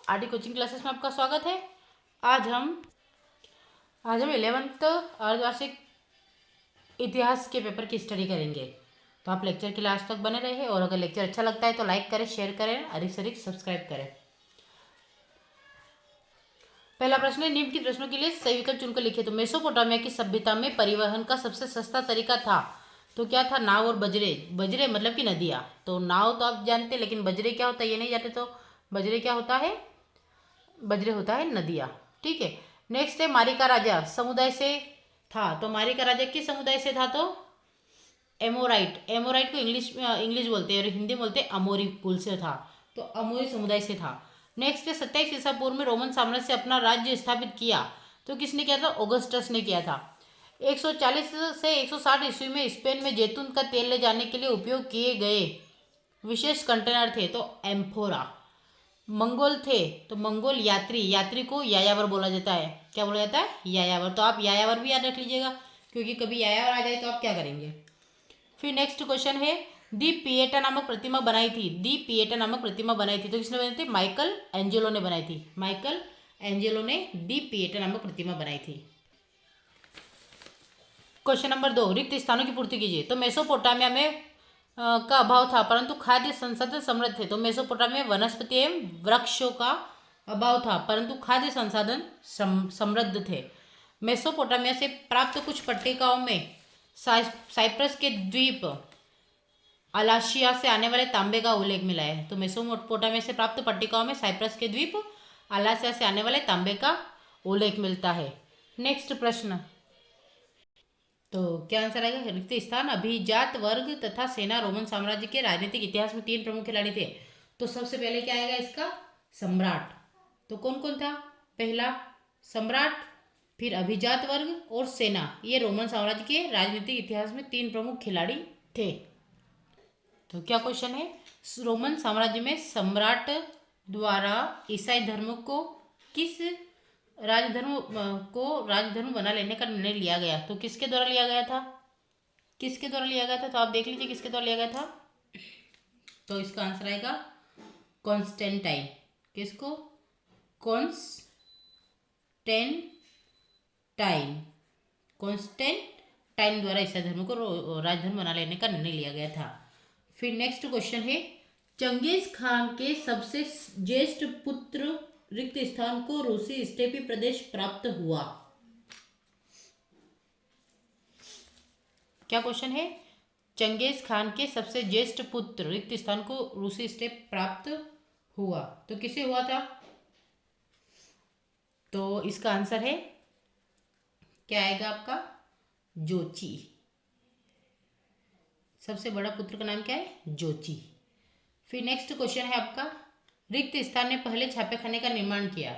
RD coaching classes में आपका स्वागत है। आज हम 11th अर्धवार्षिक इतिहास के पेपर की स्टडी करेंगे। तो आप लेक्चर के लास्ट तक बने रहिए और अगर लेक्चर अच्छा लगता है तो लाइक करें, शेयर करें, अधिक से अधिक सब्सक्राइब करें। पहला प्रश्न है, निम्न के प्रश्नों के लिए सही विकल्प चुनकर लिखिए। तो मेसोपोटामिया की सभ्यता में परिवहन का सबसे सस्ता तरीका था। तो क्या था? नाव और बजरे। बजरे मतलब कि नदियाँ। तो नाव तो आप जानते हैं, लेकिन बजरे क्या होता है ये नहीं जानते। तो बजरे क्या होता है? बजरे होता है नदियाँ। ठीक है। नेक्स्ट है, मारी का राजा समुदाय से था। तो मारी का राजा किस समुदाय से था? तो एमोराइट। एमोराइट को इंग्लिश बोलते हैं और हिंदी में बोलते हैं अमोरी कुल से था। तो अमोरी समुदाय से था। नेक्स्ट है, 27 ईसा पूर्व में रोमन साम्राज्य से अपना राज्य स्थापित किया। तो किसने किया था? ऑगस्टस ने किया था। 140 से 160 ईस्वी में स्पेन में जैतून का तेल ले जाने के लिए उपयोग किए गए विशेष कंटेनर थे। तो एम्फोरा। मंगोल थे। तो मंगोल यात्री को यायावर बोला जाता है। क्या बोला जाता है? यायावर। तो आप यायावर भी याद रख लीजिएगा, क्योंकि कभी यायावर आ जाए तो आप क्या करेंगे। फिर नेक्स्ट क्वेश्चन है, दी पिएटा नामक प्रतिमा बनाई थी। दी पिएटा नामक प्रतिमा बनाई थी। तो किसने बनाई थी? माइकल एंजेलो ने बनाई थी। माइकल एंजेलो ने दी पिएटा नामक प्रतिमा बनाई थी। क्वेश्चन नंबर 2, रिक्त स्थानों की पूर्ति कीजिए। तो मेसोपोटामिया में का अभाव था, परंतु खाद्य संसाधन समृद्ध थे। तो मेसोपोटामिया में वनस्पति एवं वृक्षों का अभाव था, परंतु खाद्य संसाधन समृद्ध थे। मेसोपोटामिया से प्राप्त कुछ पट्टिकाओं में साइप्रस के द्वीप अलाशिया से आने वाले तांबे का उल्लेख मिला है। तो मेसोपोटामिया से प्राप्त पट्टिकाओं में साइप्रस के द्वीप अलाशिया से आने वाले तांबे का उल्लेख मिलता है। नेक्स्ट प्रश्न, तो क्या आंसर आएगा? रिक्त स्थान, अभिजात वर्ग तथा सेना रोमन साम्राज्य के राजनीतिक इतिहास में 3 प्रमुख खिलाड़ी थे। तो सबसे पहले क्या आएगा इसका? सम्राट। तो कौन कौन था? पहला सम्राट, फिर अभिजात वर्ग और सेना। ये रोमन साम्राज्य के राजनीतिक इतिहास में 3 प्रमुख खिलाड़ी थे। तो क्या क्वेश्चन है? रोमन साम्राज्य में सम्राट द्वारा ईसाई धर्म को किस राजधर्म बना लेने का निर्णय लिया गया। तो किसके द्वारा लिया गया था? किसके द्वारा लिया गया था? तो आप देख लीजिए किसके द्वारा लिया गया था। तो इसका आंसर आएगा कॉन्स्टेंटाइन। किसको? कॉन्स्टेंटाइन। कॉन्स्टेंटाइन द्वारा ईसाई धर्म को राजधर्म बना लेने का निर्णय लिया गया था। फिर नेक्स्ट क्वेश्चन है, चंगेज खान के सबसे ज्येष्ठ पुत्र रिक्त स्थान को रूसी स्टेपी प्रदेश प्राप्त हुआ। क्या क्वेश्चन है? चंगेज खान के सबसे ज्येष्ठ पुत्र रिक्त स्थान को रूसी स्टेप प्राप्त हुआ। तो किसे हुआ था? तो इसका आंसर है, क्या आएगा आपका? जोची। सबसे बड़ा पुत्र का नाम क्या है? जोची। फिर नेक्स्ट क्वेश्चन है आपका, रिक्त स्थान ने पहले छापेखाने का निर्माण किया।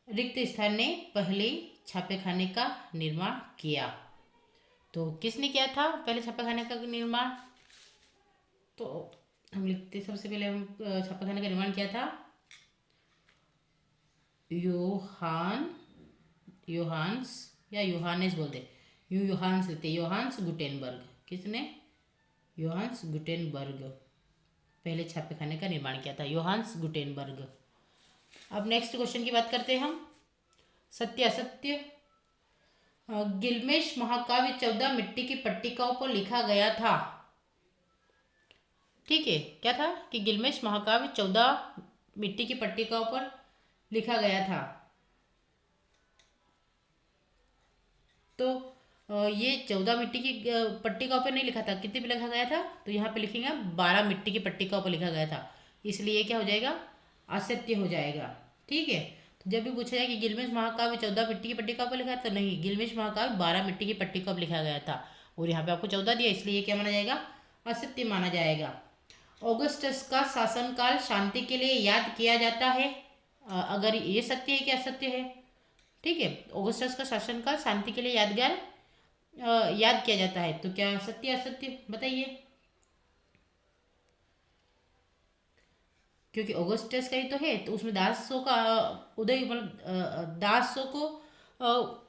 रिक्त स्थान ने पहले छापेखाने का निर्माण किया। तो किसने किया था पहले छापेखाने का निर्माण? तो हम लिखते, सबसे पहले हम छापेखाने का निर्माण किया था योहान्स या योहानेस बोलते, योहान्स लिखते, योहान्स गुटेनबर्ग। किसने? योहान्स गुटेनबर्ग पहले छापेखाने का निर्माण किया था, योहान्स गुटेनबर्ग। अब नेक्स्ट क्वेश्चन की बात करते हैं हम, सत्य असत्य। गिलमेश महाकाव्य 14 मिट्टी की पट्टिकाओं पर लिखा गया था। ठीक है, क्या था कि गिलमेश महाकाव्य 14 मिट्टी की पट्टिकाओं पर लिखा गया था। तो ये 14 मिट्टी की पट्टिकाओं पर नहीं लिखा था। कितने पे लिखा गया था? तो यहाँ पे लिखेंगे 12 मिट्टी की पट्टिकाओं पर लिखा गया था। इसलिए क्या हो जाएगा? असत्य हो जाएगा। ठीक है। तो जब भी पूछा जाए कि गिलमेश महाकाव्य 14 मिट्टी की पट्टिका पर लिखा, तो नहीं, गिलमेश महाकाव्य 12 मिट्टी की पट्टिका पर लिखा गया था और यहाँ पे आपको 14 दिया, इसलिए क्या माना जाएगा? असत्य माना जाएगा। ऑगस्टस का शासनकाल शांति के लिए याद किया जाता है। अगर ये सत्य है कि असत्य है? ठीक है, ऑगस्टस का शासनकाल शांति के लिए याद किया जाता है। तो क्या सत्य असत्य बताइए? क्योंकि ऑगस्टस का ही तो है, तो उसमें दासों का उदय, मतलब दासों को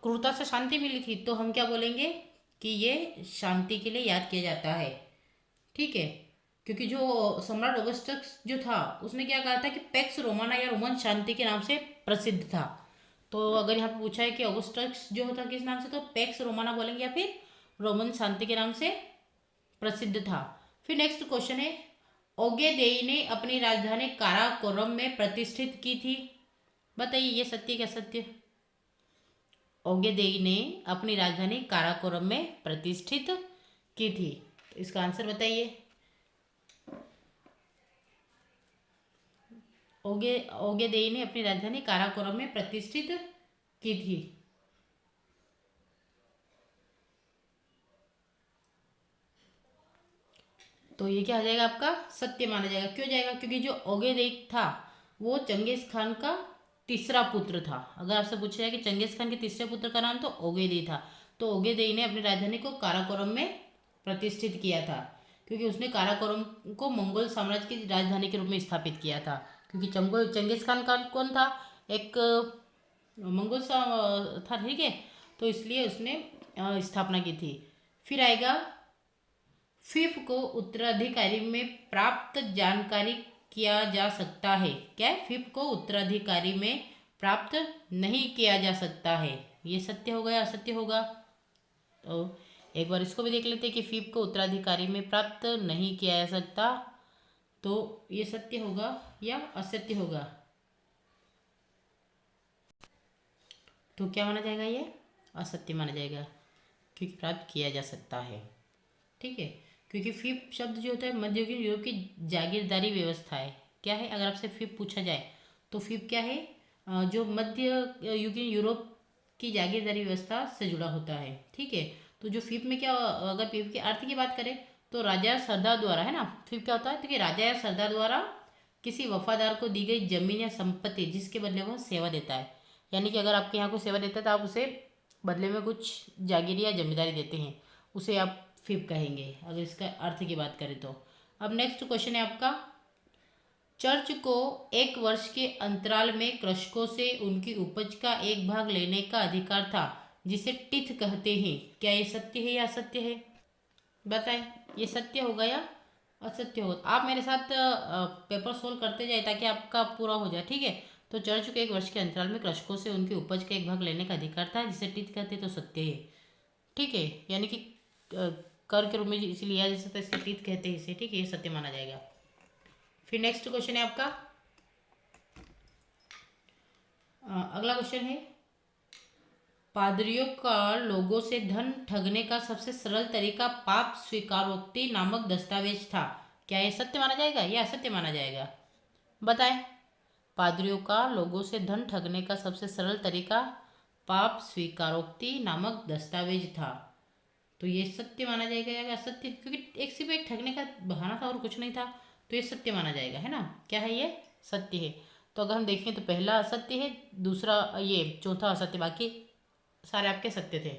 क्रूरता से शांति मिली थी। तो हम क्या बोलेंगे कि ये शांति के लिए याद किया जाता है। ठीक है। क्योंकि जो सम्राट ऑगस्टस जो था उसने क्या कहा था कि पैक्स रोमाना या रोमन शांति के नाम से प्रसिद्ध था। तो अगर यहाँ पे पूछा है कि ऑगस्टस जो था किस नाम से, तो पैक्स रोमाना बोलेंगे या फिर रोमन शांति के नाम से प्रसिद्ध था। फिर नेक्स्ट क्वेश्चन है, ओगेदेई ने अपनी राजधानी काराकोरम में प्रतिष्ठित की थी। बताइए ये सत्य क्या असत्य। ओगेदेई ने अपनी राजधानी काराकोरम में प्रतिष्ठित की थी, तो इसका आंसर बताइए। ओगेदेई ने अपनी राजधानी काराकोरम में प्रतिष्ठित की थी। तो ये क्या आ जाएगा आपका सत्य माना जाएगा। क्यों जाएगा, क्योंकि जो ओगेदेई था वो चंगेज खान का तीसरा पुत्र था। अगर आपसे पूछा जाए कि चंगेज खान के तीसरे पुत्र का नाम, तो ओगेदेई था। तो ओगेदेई ने अपनी राजधानी को काराकोरम में प्रतिष्ठित किया था, क्योंकि उसने काराकोरम को मंगोल साम्राज्य की राजधानी के रूप में स्थापित किया था। क्योंकि चंगेज खान का कौन था, एक मंगोल सा था, ठीक है। तो इसलिए उसने स्थापना की थी। फिर आएगा, फिफ को उत्तराधिकारी में प्राप्त जानकारी किया जा सकता है। क्या है, फिफ को उत्तराधिकारी में प्राप्त नहीं किया जा सकता है। ये सत्य होगा या असत्य होगा। तो एक बार इसको भी देख लेते हैं कि फिफ को उत्तराधिकारी में प्राप्त नहीं किया जा सकता, तो ये सत्य होगा या असत्य होगा। तो क्या माना जाएगा, ये असत्य माना जाएगा, क्योंकि प्राप्त किया जा सकता है, ठीक है। क्योंकि फीप शब्द जो होता है मध्ययुगीन यूरोप की जागीरदारी व्यवस्था है। क्या है, अगर आपसे फीप पूछा जाए तो फीप क्या है, जो मध्य युगीन यूरोप की जागीरदारी व्यवस्था से जुड़ा होता है, ठीक है। तो जो फीप में क्या, अगर फीप के अर्थ की बात करें तो राजा या सरदार द्वारा, है ना, फीप क्या होता है, तो कि राजा या सरदार द्वारा किसी वफादार को दी गई जमीन या संपत्ति जिसके बदले वह सेवा देता है। यानी कि अगर आपके यहाँ कोई सेवा देता है तो आप उसे बदले में कुछ जागीर या जमींदारी देते हैं, उसे आप फिप कहेंगे, अगर इसका अर्थ की बात करें तो। अब नेक्स्ट क्वेश्चन है आपका, चर्च को एक वर्ष के अंतराल में कृषकों से उनकी उपज का एक भाग लेने का अधिकार था, जिसे टिथ कहते हैं। क्या ये सत्य है या असत्य है, बताएं। ये सत्य होगा या असत्य होगा। आप मेरे साथ पेपर सोल्व करते जाए ताकि आपका पूरा हो जाए, ठीक है। तो चर्च को एक वर्ष के अंतराल में कृषकों से उनकी उपज का एक भाग लेने का अधिकार था, जिसे टिथ कहते, तो सत्य है, ठीक है। यानी कि कर के रूप में इसे लिया जा सकता है, इसके टीथ कहते हैं इसे, ठीक है, ये सत्य माना जाएगा। फिर नेक्स्ट क्वेश्चन है आपका, अगला क्वेश्चन है, पादरियों का लोगों से धन ठगने का सबसे सरल तरीका पाप स्वीकारोक्ति नामक दस्तावेज था। क्या ये सत्य माना जाएगा या असत्य माना जाएगा, बताएं। पादरियों का लोगों से धन ठगने का सबसे सरल तरीका पाप स्वीकारोक्ति नामक दस्तावेज था, तो ये सत्य माना जाएगा या असत्य, क्योंकि एक सिर्फ एक ठगने का बहाना था और कुछ नहीं था, तो ये सत्य माना जाएगा, है ना। क्या है, ये सत्य है। तो अगर हम देखें तो पहला असत्य है, दूसरा ये चौथा असत्य, बाकी सारे आपके सत्य थे।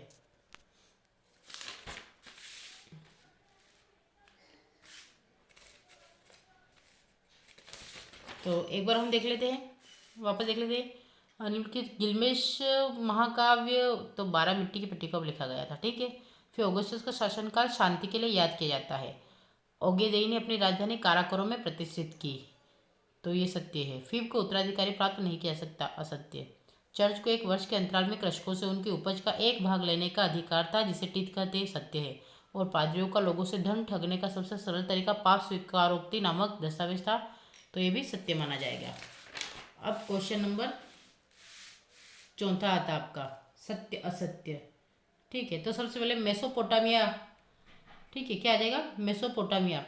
तो एक बार हम देख लेते हैं, वापस देख लेते हैं। निम्नलिखित गिल्मेश महाकाव्य तो 12 मिट्टी की पट्टिका पर लिखा गया था, ठीक है। फिर ऑगस्टस का शासनकाल शांति के लिए याद किया जाता है। ओगेदेई ने अपनी राजधानी काराकोरम में प्रतिष्ठित की, तो ये सत्य है। फीब को उत्तराधिकारी प्राप्त नहीं किया सकता, असत्य। चर्च को एक वर्ष के अंतराल में कृषकों से उनकी उपज का एक भाग लेने का अधिकार था, जिसे टीथ कहते, सत्य है। और पादरियों का लोगों से धन ठगने का सबसे सरल तरीका पाप स्वीकारोक्ति नामक दस्तावेज था, तो ये भी सत्य माना जाएगा। अब क्वेश्चन नंबर चौथा आता आपका, सत्य असत्य, ठीक है। तो सबसे पहले मेसोपोटामिया, ठीक है, क्या आ जाएगा, मेसोपोटामिया।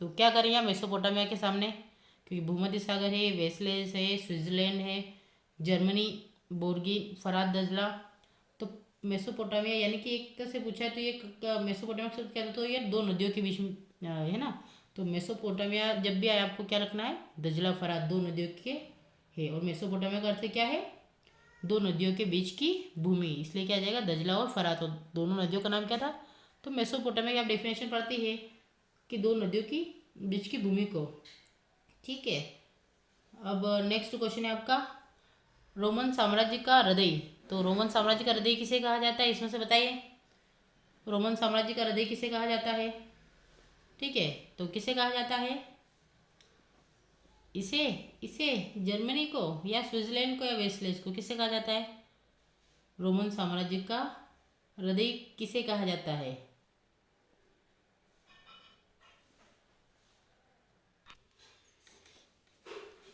तो क्या करें यहाँ मेसोपोटामिया के सामने, क्योंकि भूमध्य सागर है, वेस्टलैंड है, स्विट्जरलैंड है, जर्मनी, बोर्गिन, फरात, दजला। तो मेसोपोटामिया यानी कि एक तरह से पूछा है तो ये मेसोपोटामिया का क्या, तो ये दो नदियों के बीच में है ना। तो मेसोपोटामिया जब भी आए आपको क्या रखना है, दजला फरात दो नदियों के है। और मेसोपोटामिया का अर्थ क्या है, दो नदियों के बीच की भूमि, इसलिए क्या आ जाएगा, दजला और फरात, और दोनों नदियों का नाम क्या था। तो मेसोपोटामिया की आप डेफिनेशन पढ़ती है कि दो नदियों की बीच की भूमि को, ठीक है। अब नेक्स्ट क्वेश्चन है आपका, रोमन साम्राज्य का हृदय। तो रोमन साम्राज्य का हृदय किसे कहा जाता है, इसमें से बताइए। रोमन साम्राज्य का हृदय किसे कहा जाता है, ठीक है, तो किसे कहा जाता है? इसे इसे जर्मनी को या स्विट्जरलैंड को या वेस्टलैंड को किसे कहा जाता है? रोमन साम्राज्य का हृदय किसे कहा जाता है?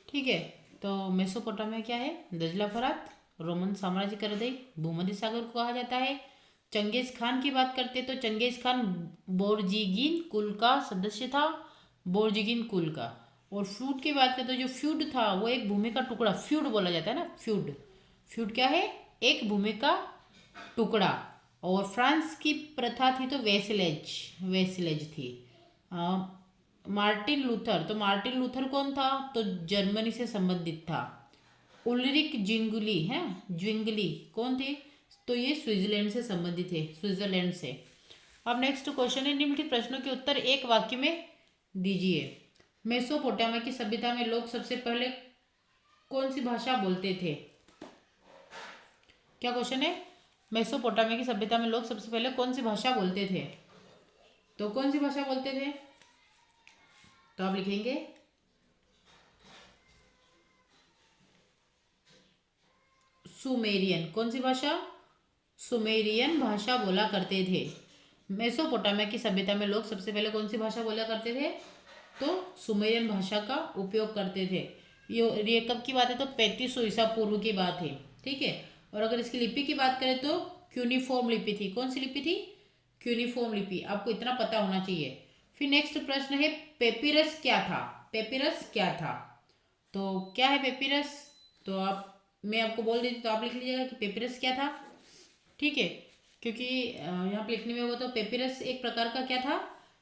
ठीक है, तो मेसोपोटामिया क्या है? दजला फरात, रोमन साम्राज्य का हृदय, भूमध्य सागर को कहा जाता है। चंगेज खान की बात करते तो चंगेज खान बोर्जिगिन कुल का सदस्य था, बोर्जिगिन कुल का। और फ्यूड की बात करते तो जो फ्यूड था वो एक भूमि का टुकड़ा, फ्यूड बोला जाता है ना, फ्यूड। फ्यूड क्या है? एक भूमि का टुकड़ा। और फ्रांस की प्रथा थी तो वेसलेज, वेसलेज थी। मार्टिन लूथर, तो मार्टिन लूथर कौन था? तो जर्मनी से संबंधित था। उल्रिक जिंगली है, ज्विंगली कौन थे? तो ये स्विट्जरलैंड से संबंधित है, स्विट्जरलैंड से। अब नेक्स्ट क्वेश्चन है, निम्नलिखित प्रश्नों के उत्तर एक वाक्य में दीजिए। मेसोपोटामिया की सभ्यता में लोग सबसे पहले कौन सी भाषा बोलते थे? क्या क्वेश्चन है? मेसोपोटामिया की सभ्यता में लोग सबसे पहले कौन सी भाषा बोलते थे? तो कौन सी भाषा बोलते थे? तो आप लिखेंगे सुमेरियन। कौन सी भाषा? सुमेरियन भाषा बोला करते थे। मेसोपोटामिया की सभ्यता में लोग सबसे पहले कौन सी भाषा बोला करते थे? तो सुमेरियन भाषा का उपयोग करते थे। ये कब की बात है? तो 3500 ईसा पूर्व की बात है। ठीक है, और अगर इसकी लिपि की बात करें तो क्यूनिफॉर्म लिपि थी। कौन सी लिपि थी? क्यूनिफॉर्म लिपि। आपको इतना पता होना चाहिए। फिर नेक्स्ट प्रश्न है, पेपिरस क्या था? पेपिरस क्या था? तो क्या है पेपिरस? तो आप, मैं आपको बोल देती तो आप लिख लीजिएगा कि पेपिरस क्या था। ठीक है, क्योंकि यहाँ पे लिखने में होगा तो पेपिरस एक प्रकार का क्या था?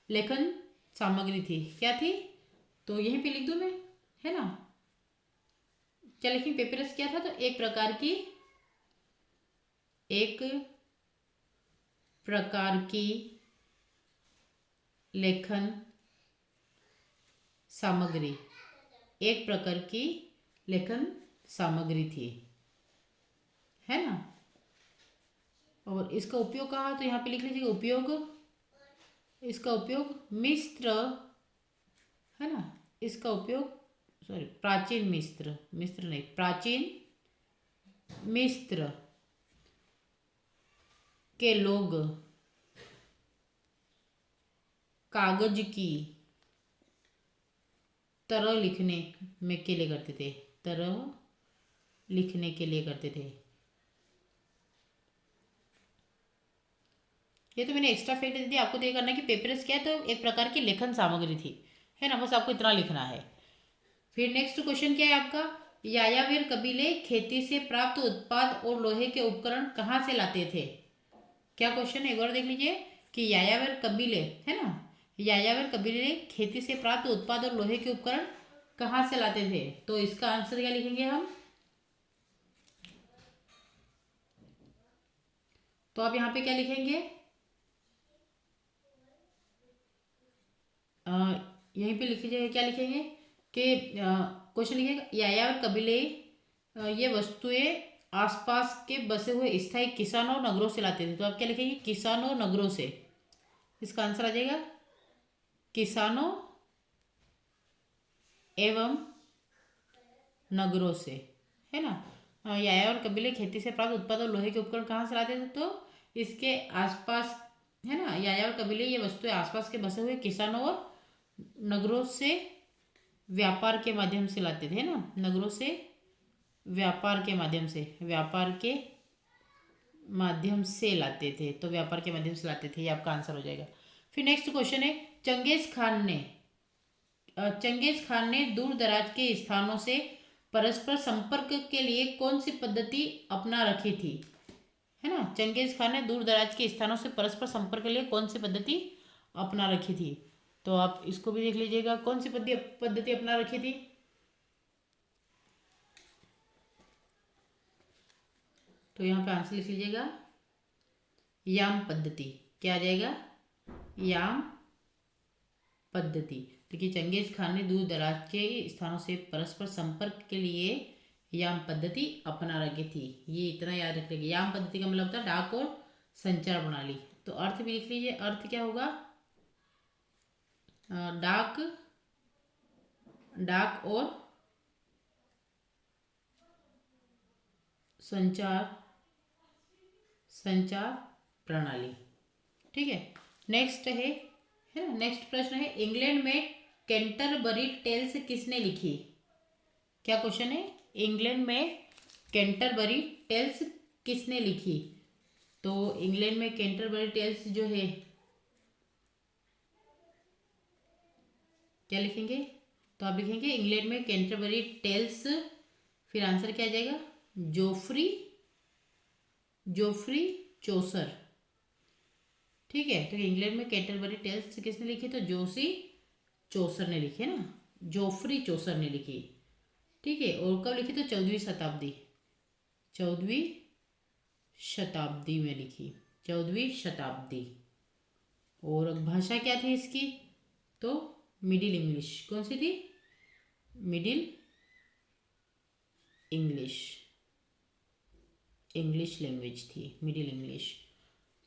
लेखन सामग्री थी। क्या थी? तो यहीं पे लिख दूँ मैं, है ना? क्या लिखें? पेपिरस क्या था? तो एक प्रकार की लेखन सामग्री, एक प्रकार की लेखन सामग्री थी, है ना? और इसका उपयोग कहाँ? तो यहाँ पे लिख लीजिएगा उपयोग, इसका उपयोग मिस्र, है ना? इसका उपयोग, सॉरी, प्राचीन मिस्र, मिस्र नहीं, प्राचीन मिस्र के लोग कागज की तरह लिखने में के लिए करते थे, तरह लिखने के लिए करते थे। ये तो मैंने एक्स्ट्रा फैक्ट दे दिया, आपको तो ये करना है कि पेपरस क्या है? तो एक प्रकार की लेखन सामग्री थी, है ना? बस आपको इतना लिखना है। फिर नेक्स्ट क्वेश्चन क्या है आपका? यायावीर कबीले खेती से प्राप्त उत्पाद और लोहे के उपकरण कहाँ से लाते थे? क्या क्वेश्चन है? एक बार देख लीजिए कि यायावर कबीले, है ना, यायावर कबीले खेती से प्राप्त उत्पाद और लोहे के उपकरण कहाँ से लाते थे? तो इसका आंसर क्या लिखेंगे हम? तो आप यहाँ पे क्या लिखेंगे? अ, यहीं पे लिख लीजिएगा, क्या लिखेंगे कि क्वेश्चन लिखिएगा यायावर कबीले ये वस्तुएं आसपास के बसे हुए स्थायी किसानों और नगरों से लाते थे। तो आप क्या लिखेंगे? किसानों नगरों से। इसका आंसर आ जाएगा किसानों एवं नगरों से, है ना? याया और कबीले खेती से प्राप्त उत्पाद और लोहे के उपकरण कहाँ से लाते थे? तो इसके आसपास, है ना, याया और कबीले ये वस्तुएं आसपास के बसे हुए किसानों और नगरों से व्यापार के माध्यम से लाते थे, है ना? नगरों से व्यापार के माध्यम से, व्यापार के माध्यम से लाते थे। तो व्यापार के माध्यम से लाते थे, ये आपका आंसर हो जाएगा। फिर नेक्स्ट क्वेश्चन है, चंगेज खान ने दूर दराज के स्थानों से परस्पर संपर्क के लिए कौन सी पद्धति अपना रखी थी? है ना, चंगेज खान ने दूर दराज के स्थानों से परस्पर संपर्क के लिए कौन सी पद्धति अपना रखी थी? तो आप इसको भी देख लीजिएगा, कौन सी पद्धति अपना रखी थी? तो यहाँ पे आंसर लिख लीजिएगा याम पद्धति। क्या आ जाएगा? याम पद्धति। देखिए, चंगेज खान ने दूर दराज के स्थानों से परस्पर संपर्क के लिए याम पद्धति अपना रखी थी। ये इतना याद रख लीजिए, याम पद्धति का मतलब होता है डाक और संचार प्रणाली। तो अर्थ भी लिख लीजिए, अर्थ क्या होगा? डाक डाक और संचार संचार प्रणाली। ठीक है, नेक्स्ट है ना, नेक्स्ट प्रश्न है, इंग्लैंड में कैंटरबरी टेल्स किसने लिखी? क्या क्वेश्चन है, इंग्लैंड में कैंटरबरी टेल्स किसने लिखी? तो इंग्लैंड में कैंटरबरी टेल्स जो है, क्या लिखेंगे? तो आप लिखेंगे इंग्लैंड में कैंटरबरी टेल्स, फिर आंसर क्या आ जाएगा? जोफ्री जोफ्री चौसर। ठीक है, तो इंग्लैंड में कैंटरबरी टेल्स किसने लिखी? तो जोशी चौसर ने लिखी है ना, जोफ्री चौसर ने लिखी। ठीक है, और कब लिखी? तो 14वीं शताब्दी, 14वीं शताब्दी में लिखी, 14वीं शताब्दी। और भाषा क्या थी इसकी? तो मिडिल इंग्लिश। कौन सी थी? मिडिल इंग्लिश, इंग्लिश लैंग्वेज थी, मिडिल इंग्लिश।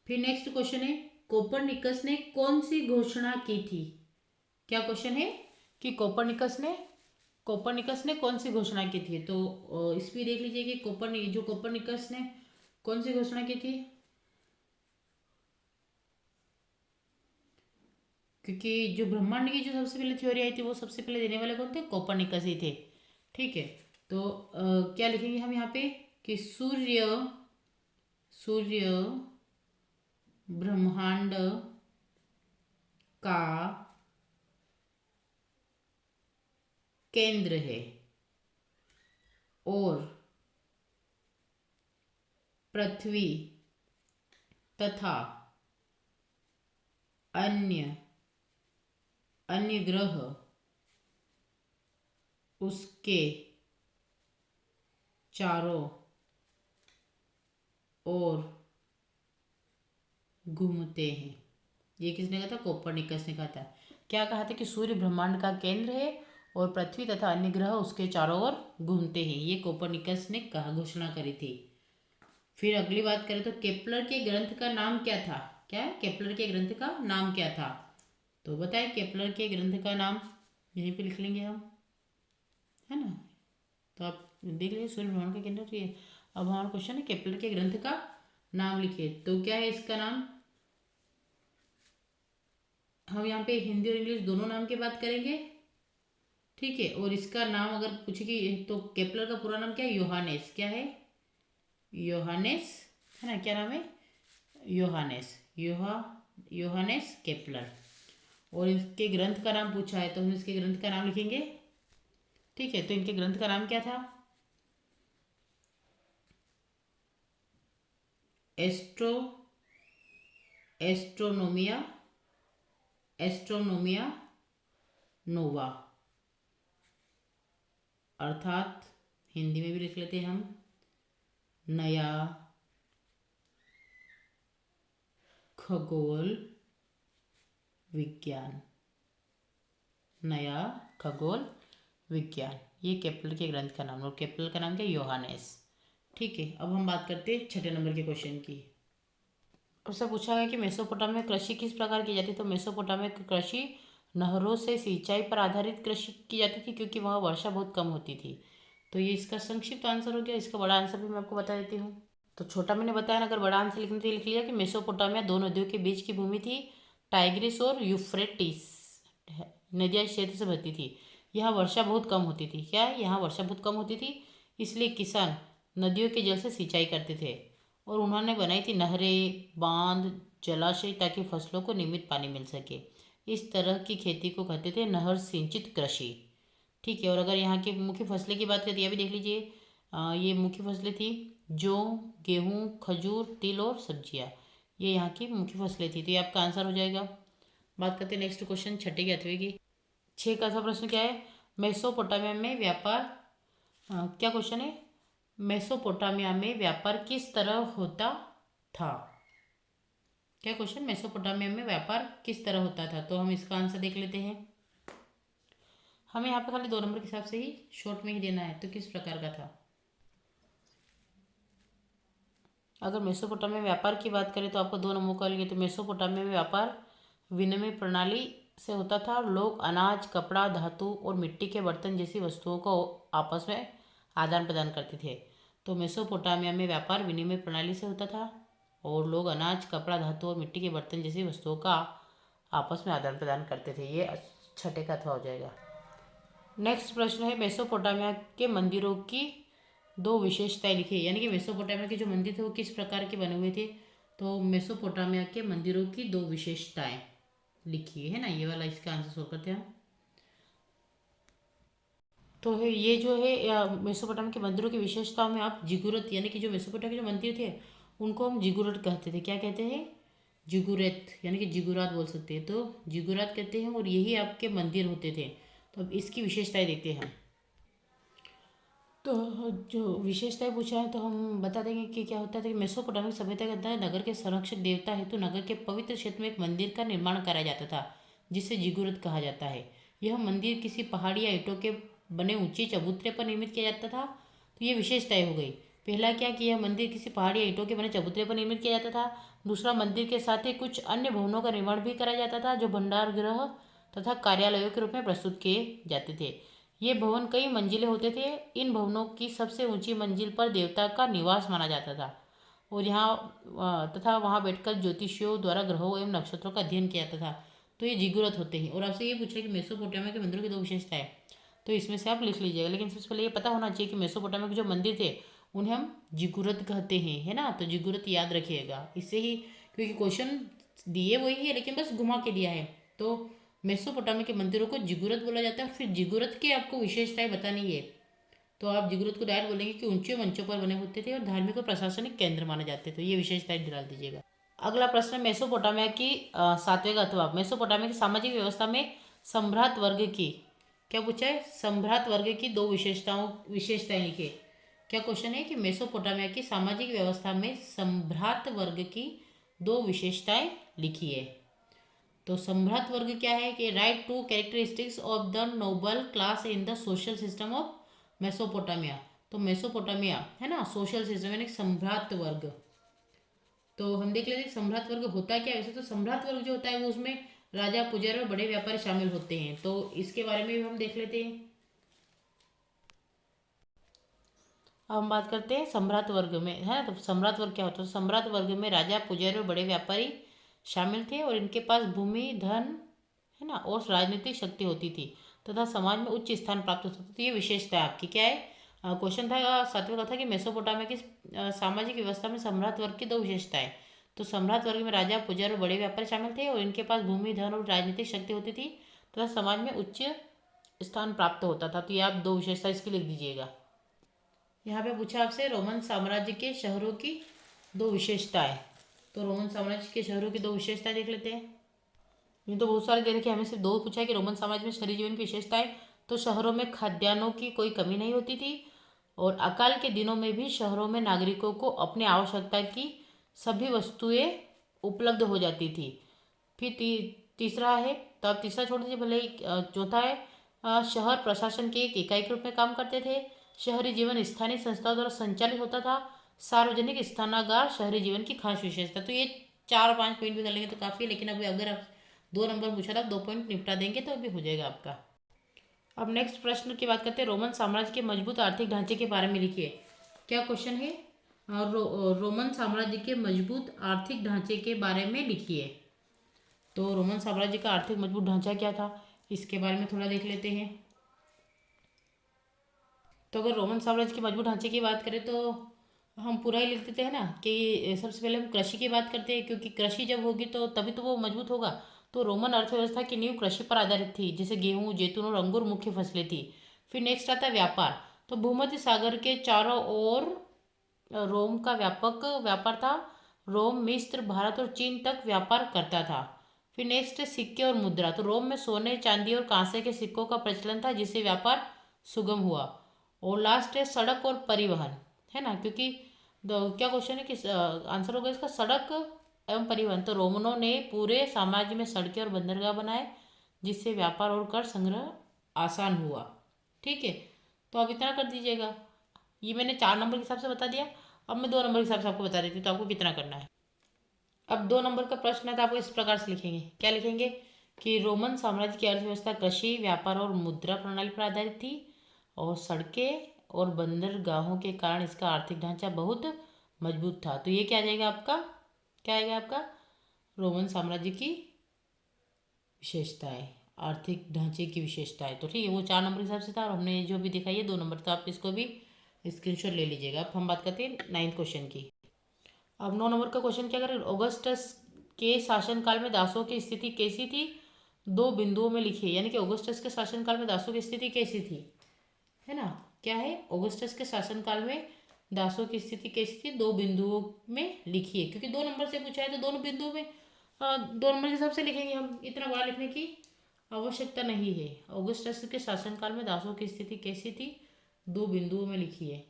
फिर नेक्स्ट क्वेश्चन है, कोपरनिकस ने कौन सी घोषणा की थी? क्या क्वेश्चन है कि कोपरनिकस ने कौन सी घोषणा की थी? तो इस भी देख लीजिए कि कोपरनिकस ने कौन सी घोषणा की थी, क्योंकि जो ब्रह्मांड की जो सबसे पहले थ्योरी आई थी वो सबसे पहले देने वाले कौन थे? कोपरनिकस ही थे। ठीक है, तो क्या लिखेंगे हम यहाँ पे कि सूर्य ब्रह्मांड का केंद्र है और पृथ्वी तथा अन्य ग्रह उसके चारों ओर घूमते हैं। ये किसने कहा था? कोपरनिकस ने कहा था। क्या कहा था? कि सूर्य ब्रह्मांड का केंद्र है और पृथ्वी तथा अन्य ग्रह उसके चारों ओर घूमते हैं। ये कोपरनिकस ने कहा, घोषणा करी थी। फिर अगली बात करें तो केपलर के ग्रंथ का नाम क्या था? क्या है? केपलर के ग्रंथ का नाम क्या था? तो बताए, केपलर के ग्रंथ का नाम यहीं पे लिख लेंगे हम, है ना। तो आप देख लीजिए, सूर्य ब्रह्मांड का केंद्र। तो ये अब हमारा क्वेश्चन है, केपलर के ग्रंथ का नाम लिखिए। तो क्या है इसका नाम? हम यहाँ पे हिंदी और इंग्लिश दोनों नाम की बात करेंगे। ठीक है, और इसका नाम अगर पूछेगी तो केपलर का पूरा नाम क्या है? योहानेस। क्या है? योहानेस, है ना। क्या नाम है? Iohannis, Iohannis Kepler. और इसके ग्रंथ का नाम पूछा है तो हम इसके ग्रंथ का नाम लिखेंगे। ठीक है, तो इनके ग्रंथ का नाम क्या था? एस्ट्रोनोमिया नोवा, अर्थात हिंदी में भी लिख लेते हैं हम, नया खगोल विज्ञान, नया खगोल विज्ञान। ये केपलर के ग्रंथ का नाम, और केपलर का नाम क्या? योहानेस। ठीक है, अब हम बात करते हैं 6 नंबर के क्वेश्चन की। उससे पूछा गया कि मेसोपोटामिया में कृषि किस प्रकार की जाती? तो मेसोपोटामिया की कृषि नहरों से सिंचाई पर आधारित कृषि की जाती थी, क्योंकि वहाँ वर्षा बहुत कम होती थी। तो ये इसका संक्षिप्त आंसर हो गया। इसका बड़ा आंसर भी मैं आपको बता देती हूँ। तो छोटा मैंने बताया ना, अगर बड़ा आंसर लिखने तो लिख लिया कि मेसोपोटामिया दो नदियों के बीच की भूमि थी, टाइग्रिस और यूफ्रेटिस नदियाँ इस क्षेत्र से बहती थी। यहाँ वर्षा बहुत कम होती थी। क्या? यहाँ वर्षा बहुत कम होती थी, इसलिए किसान नदियों के जल से सिंचाई करते थे, और उन्होंने बनाई थी नहरें, बांध, जलाशय, ताकि फसलों को नियमित पानी मिल सके। इस तरह की खेती को कहते थे नहर सिंचित कृषि। ठीक है, और अगर यहाँ की मुख्य फसलें की बात करें तो यह भी देख लीजिए। ये मुख्य फसलें थी जौ, गेहूँ, खजूर, तिल और सब्जियाँ। ये यहाँ की मुख्य फसलें थी। तो ये आपका आंसर हो जाएगा। बात करते हैं नेक्स्ट क्वेश्चन 6 के 8वें की। 6 का प्रश्न क्या है? मेसोपोटामिया में व्यापार, क्या क्वेश्चन है? मेसोपोटामिया में व्यापार किस तरह होता था? क्या क्वेश्चन? मेसोपोटामिया में व्यापार किस तरह होता था? तो हम इसका आंसर देख लेते हैं। हमें यहाँ पे खाली 2 नंबर के हिसाब से ही शॉर्ट में ही देना है। तो किस प्रकार का था? अगर मेसोपोटामिया में व्यापार की बात करें तो आपको 2 नंबर का लिए, तो मेसोपोटामिया में व्यापार विनिमय प्रणाली से होता था। लोग अनाज, कपड़ा, धातु और मिट्टी के बर्तन जैसी वस्तुओं को आपस में आदान प्रदान करते थे। तो मेसोपोटामिया में व्यापार विनिमय प्रणाली से होता था और लोग अनाज, कपड़ा, धातु और मिट्टी के बर्तन जैसी वस्तुओं का आपस में आदान प्रदान करते थे। ये छठे का था हो जाएगा। नेक्स्ट प्रश्न है, मेसोपोटामिया के मंदिरों की दो विशेषताएं लिखिए। यानी कि मेसोपोटामिया के जो मंदिर थे वो किस प्रकार के बने हुए थे। तो मेसोपोटामिया के मंदिरों की दो विशेषताएं लिखिए, है ना। ये वाला इसका आंसर सोल्व करते हैं हम। तो है ये जो है मेसोपोटामिया के मंदिरों की विशेषताओं में आप जिगुरत, यानी कि जो मेसोपोटामिया के जो मंदिर थे उनको हम जिगुरत कहते थे। क्या कहते हैं? जिगुरत, यानी कि जिगुरात बोल सकते हैं। तो जिगुरात कहते हैं और यही आपके मंदिर होते थे। तो अब इसकी विशेषताएं देखते हैं हम। तो जो विशेषताएं पूछा है तो हम बता देंगे कि क्या होता था कि मेसोपोटामिक सभ्यता के अंदर नगर के संरक्षक देवता हेतु नगर के पवित्र क्षेत्र में एक मंदिर का निर्माण कराया जाता था, जिसे जिगुरत कहा जाता है। यह मंदिर किसी पहाड़ी या ईंटों के बने ऊंचे चबूतरे पर निर्मित किया जाता था। तो ये विशेषताएं हो गई। पहला क्या कि यह मंदिर किसी पहाड़ी या ईंटों के बने चबूतरे पर निर्मित किया जाता था। दूसरा, मंदिर के साथ ही कुछ अन्य भवनों का निर्माण भी कराया जाता था जो भंडार गृह तथा कार्यालयों के रूप में प्रस्तुत किए जाते थे। ये भवन कई मंजिले होते थे। इन भवनों की सबसे ऊंची मंजिल पर देवता का निवास माना जाता था और यहाँ तथा वहाँ बैठकर ज्योतिषियों द्वारा ग्रहों एवं नक्षत्रों का अध्ययन किया जाता था। तो ये जिगुरत होते हैं। और आपसे ये पूछ रहे कि मेसोपोटामिया के मंदिरों की दो विशेषताएं, तो इसमें से आप लिख लीजिएगा। लेकिन सबसे पहले ये पता होना चाहिए कि मेसोपोटामिया के जो मंदिर थे उन्हें हम जिगुरत कहते हैं, है ना। तो जिगुरत याद रखिएगा इससे ही, क्योंकि क्वेश्चन दिए वही है लेकिन बस घुमा के दिया है। तो मेसोपोटामिया के मंदिरों को जिगुरत बोला जाता है और फिर जिगुरत की आपको विशेषताएं बतानी है। तो आप जिगुरत को डायरेक्ट बोलेंगे कि ऊंचे मंचों पर बने होते थे और धार्मिक और प्रशासनिक केंद्र माने जाते थे। ये विशेषताएं डाल दीजिएगा। अगला प्रश्न, मेसोपोटामिया की सातवें का अथवा मेसोपोटामिया की सामाजिक व्यवस्था में सम्भ्रात वर्ग की, क्या पूछा है? सम्भ्रात वर्ग की दो विशेषताएं लिखिए। क्या क्वेश्चन है कि मेसोपोटामिया की सामाजिक व्यवस्था में सम्भ्रात वर्ग की दो विशेषताएं लिखिए। तो सम्भ्रात वर्ग क्या है कि write to characteristics of the noble class in the social system of Mesopotamia. तो मेसोपोटामिया है ना, सोशल सिस्टम यानी सम्भ्रात वर्ग। तो हम देख लेते हैं सम्भ्रात वर्ग होता है क्या। वैसे तो सम्भ्रात वर्ग जो होता है वो उसमें राजा, पुजारी और बड़े व्यापारी शामिल होते हैं। तो इसके बारे में भी हम देख लेते हैं। अब हम बात करते हैं सम्राट वर्ग में, है ना। तो सम्राट वर्ग क्या होता है? सम्राट वर्ग में राजा, पुजारी और बड़े व्यापारी शामिल थे और इनके पास भूमि, धन, है ना, और राजनीतिक शक्ति होती थी तथा समाज में उच्च स्थान प्राप्त होता था। तो ये विशेषता है आपकी। क्या है? क्वेश्चन था सातवें का था कि मेसोपोटामिया की सामाजिक व्यवस्था में सम्राट वर्ग की दो विशेषताएं। तो सम्राट वर्ग में राजा, पुजारी और बड़े व्यापारी शामिल थे और इनके पास भूमि, धन और राजनीतिक शक्ति होती थी तथा समाज में उच्च स्थान प्राप्त होता था। तो ये आप दो विशेषता इसकी लिख दीजिएगा। यहाँ पे पूछा आपसे रोमन साम्राज्य के शहरों की दो विशेषताएं। तो रोमन साम्राज्य के शहरों की दो विशेषताएं देख लेते हैं। ये तो बहुत सारे दे रखे, हमें सिर्फ दो पूछा है कि रोमन साम्राज्य में शहरी जीवन की विशेषताएं। तो शहरों में खाद्यान्नों की कोई कमी नहीं होती थी और अकाल के दिनों में भी शहरों में नागरिकों को अपनी आवश्यकता की सभी वस्तुएं उपलब्ध हो जाती थी। फिर तीसरा है, तो आप तीसरा छोड़ दीजिए भले ही। चौथा है, शहर प्रशासन के एक इकाई के रूप में काम करते थे। शहरी जीवन स्थानीय संस्थाओं द्वारा संचालित होता था। सार्वजनिक स्थानागार शहरी जीवन की खास विशेषता। तो ये 4-5 पॉइंट भी कर लेंगे तो काफ़ी है, लेकिन अभी अगर आप 2 नंबर पूछा था 2 पॉइंट निपटा देंगे तो अभी हो जाएगा आपका। अब नेक्स्ट प्रश्न की बात करते हैं, रोमन साम्राज्य के मजबूत आर्थिक ढांचे के बारे में लिखिए। क्या क्वेश्चन है? रोमन साम्राज्य के मजबूत आर्थिक ढांचे के बारे में लिखिए। तो रोमन साम्राज्य का आर्थिक मजबूत ढांचा क्या था, इसके बारे में थोड़ा देख लेते हैं। तो अगर रोमन साम्राज्य के मजबूत ढांचे की बात करें तो हम पूरा ही लिख देते हैं ना कि सबसे पहले हम कृषि की बात करते हैं, क्योंकि कृषि जब होगी तो तभी तो वो मजबूत होगा। तो रोमन अर्थव्यवस्था की नींव कृषि पर आधारित थी, जैसे गेहूँ, जैतून और अंगूर मुख्य फसलें थी। फिर नेक्स्ट आता है व्यापार। तो भूमध्य सागर के चारों ओर रोम का व्यापक व्यापार था। रोम मिस्र, भारत और चीन तक व्यापार करता था। फिर नेक्स्ट है सिक्के और मुद्रा। तो रोम में सोने, चांदी और कांसे के सिक्कों का प्रचलन था, जिससे व्यापार सुगम हुआ। और लास्ट है सड़क और परिवहन, है ना, क्योंकि क्या क्वेश्चन है कि आंसर होगा इसका सड़क एवं परिवहन। तो रोमनों ने पूरे साम्राज्य में सड़कें और बंदरगाह बनाए, जिससे व्यापार और कर संग्रह आसान हुआ। ठीक है, तो अब इतना कर दीजिएगा। ये मैंने 4 नंबर के हिसाब से बता दिया। अब मैं 2 नंबर के हिसाब से आपको बता देती हूँ, तो आपको कितना करना है। अब 2 नंबर का प्रश्न है तो आपको इस प्रकार से लिखेंगे। क्या लिखेंगे कि रोमन साम्राज्य की अर्थव्यवस्था कृषि, व्यापार और मुद्रा प्रणाली पर आधारित थी और सड़कें और बंदरगाहों के कारण इसका आर्थिक ढांचा बहुत मजबूत था। तो ये क्या आ जाएगा आपका, क्या आएगा आपका, रोमन साम्राज्य की विशेषताएं, आर्थिक ढांचे की विशेषताएं। तो ठीक है, वो 4 नंबर के हिसाब से था और हमने जो भी दिखाई है 2 नंबर, तो आप इसको भी स्क्रीनशॉट ले लीजिएगा। अब हम बात करते हैं 9th क्वेश्चन की। अब 9 नंबर का क्वेश्चन क्या करें, ऑगस्टस के शासनकाल में दासों की स्थिति कैसी थी, 2 बिंदुओं में लिखिए। यानी कि ऑगस्टस के शासनकाल में दासों की स्थिति कैसी थी, है ना, क्या है, ऑगस्टस के शासनकाल में दासों की स्थिति कैसी थी, 2 बिंदुओं में लिखिए। क्योंकि 2 नंबर से पूछा है तो दोनों बिंदुओं में 2 नंबर के हिसाब से लिखेंगे, हम इतना बड़ा लिखने की आवश्यकता नहीं है। ऑगस्टस के शासनकाल में दासों की स्थिति कैसी थी, 2 बिंदुओं में लिखिए।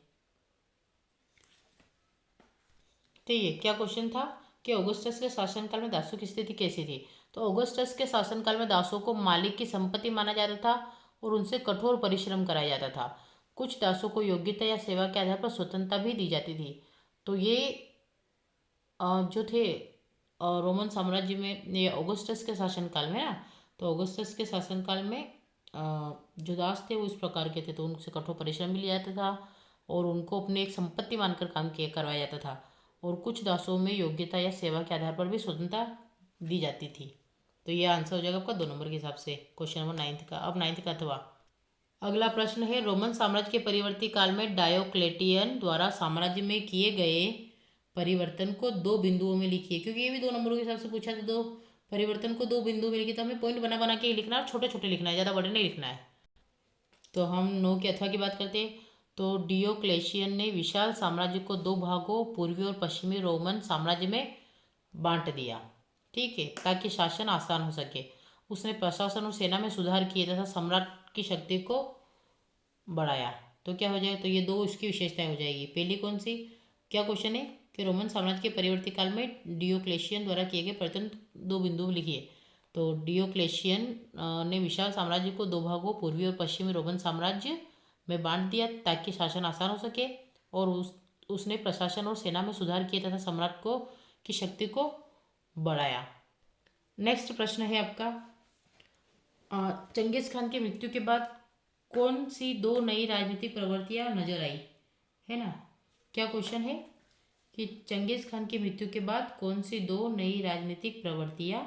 तो ये क्या क्वेश्चन था कि ऑगस्टस के शासनकाल में दासों की स्थिति कैसी थी। तो ऑगस्टस के शासनकाल में दासों को मालिक की संपत्ति माना जाता था और उनसे कठोर परिश्रम कराया जाता था। कुछ दासों को योग्यता या सेवा के आधार पर स्वतंत्रता भी दी जाती थी। तो ये जो थे रोमन साम्राज्य में, ये ऑगस्टस के शासनकाल में ना, तो ऑगस्टस के शासनकाल में जो दास थे वो इस प्रकार के थे। तो उनसे कठोर परिश्रम भी लिया जाता था और उनको अपनी एक संपत्ति मानकर काम किया करवाया जाता था। और कुछ दासों में योग्यता या सेवा के आधार पर भी स्वतंत्रता दी जाती थी। तो ये आंसर हो जाएगा आपका 2 नंबर के हिसाब से क्वेश्चन नंबर 9th का। अब 9th का अथवा अगला प्रश्न है, रोमन साम्राज्य के परिवर्ती काल में डायोक्लेटियन द्वारा साम्राज्य में किए गए परिवर्तन को 2 बिंदुओं में लिखिए। क्योंकि ये भी 2 नंबरों के हिसाब से पूछा था, 2 परिवर्तन को 2 बिंदुओं में लिखिए। तो हमें पॉइंट बना बना के लिखना है और छोटे छोटे लिखना है, ज़्यादा बड़े नहीं लिखना है। तो हम 9 के अथवा की बात करते हैं। तो डियोक्लेशियन ने विशाल साम्राज्य को 2 भागों, पूर्वी और पश्चिमी रोमन साम्राज्य में बांट दिया, ठीक है, ताकि शासन आसान हो सके। उसने प्रशासन और सेना में सुधार किए तथा सम्राट की शक्ति को बढ़ाया। तो क्या हो जाएगा, तो ये 2 उसकी विशेषताएं हो जाएगी। पहली कौन सी, क्या क्वेश्चन है कि रोमन साम्राज्य के परिवर्ती काल में डियोक्लेशियन द्वारा किए गए परिवर्तन 2 बिंदु में लिखिए। तो डियोक्लेशियन ने विशाल साम्राज्य को 2 भागों, पूर्वी और पश्चिमी रोमन साम्राज्य में बांट दिया ताकि शासन आसान हो सके। और उसने प्रशासन और सेना में सुधार किए तथा सम्राट को की शक्ति को बढ़ाया। नेक्स्ट प्रश्न है आपका, चंगेज खान की मृत्यु के बाद कौन सी 2 नई राजनीतिक प्रवृत्तियां नजर आई, है ना, क्या क्वेश्चन है कि चंगेज खान की मृत्यु के बाद कौन सी 2 नई राजनीतिक प्रवृत्तियां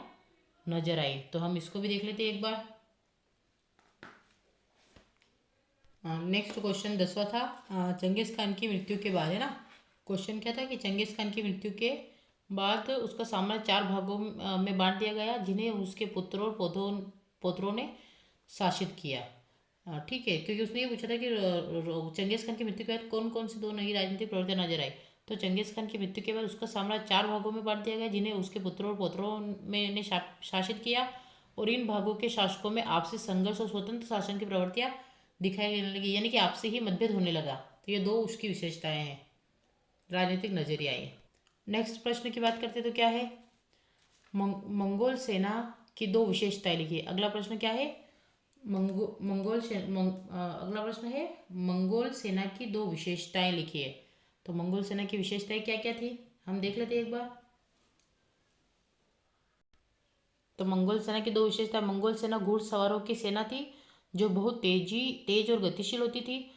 नजर आई। तो हम इसको भी देख लेते हैं एक बार। नेक्स्ट क्वेश्चन 10वां था, चंगेज खान की मृत्यु के बाद, है ना, क्वेश्चन क्या था कि चंगेज खान की मृत्यु के बाद उसका साम्राज्य 4 भागों में बांट दिया गया, जिन्हें उसके पुत्रों और पौत्रों ने शासित किया। ठीक है, क्योंकि उसने ये पूछा था कि चंगेज खान की मृत्यु के बाद कौन कौन सी 2 नई राजनीतिक प्रवृत्तियां नजर आई। तो चंगेज खान की मृत्यु के बाद उसका साम्राज्य 4 भागों में बांट दिया गया, जिन्हें उसके पुत्रों और पौत्रों में ने शासित किया। और इन भागों के शासकों में आपसी संघर्ष और स्वतंत्र शासन की प्रवृत्तियां दिखाई देने लगी, यानी कि आपसे ही मतभेद होने लगा। तो ये 2 उसकी विशेषताएं हैं, राजनीतिक नजरियाएं। नेक्स्ट प्रश्न की बात करते तो क्या है, मंगोल सेना की 2 विशेषताएं लिखिए। अगला प्रश्न क्या है, अगला प्रश्न है मंगोल सेना की 2 विशेषताएं लिखिए। तो मंगोल सेना की विशेषताएं क्या क्या थी, हम देख लेते हैं एक बार। तो मंगोल सेना की 2 विशेषता, मंगोल सेना घुड़सवारों की सेना थी जो बहुत तेज और गतिशील होती थी।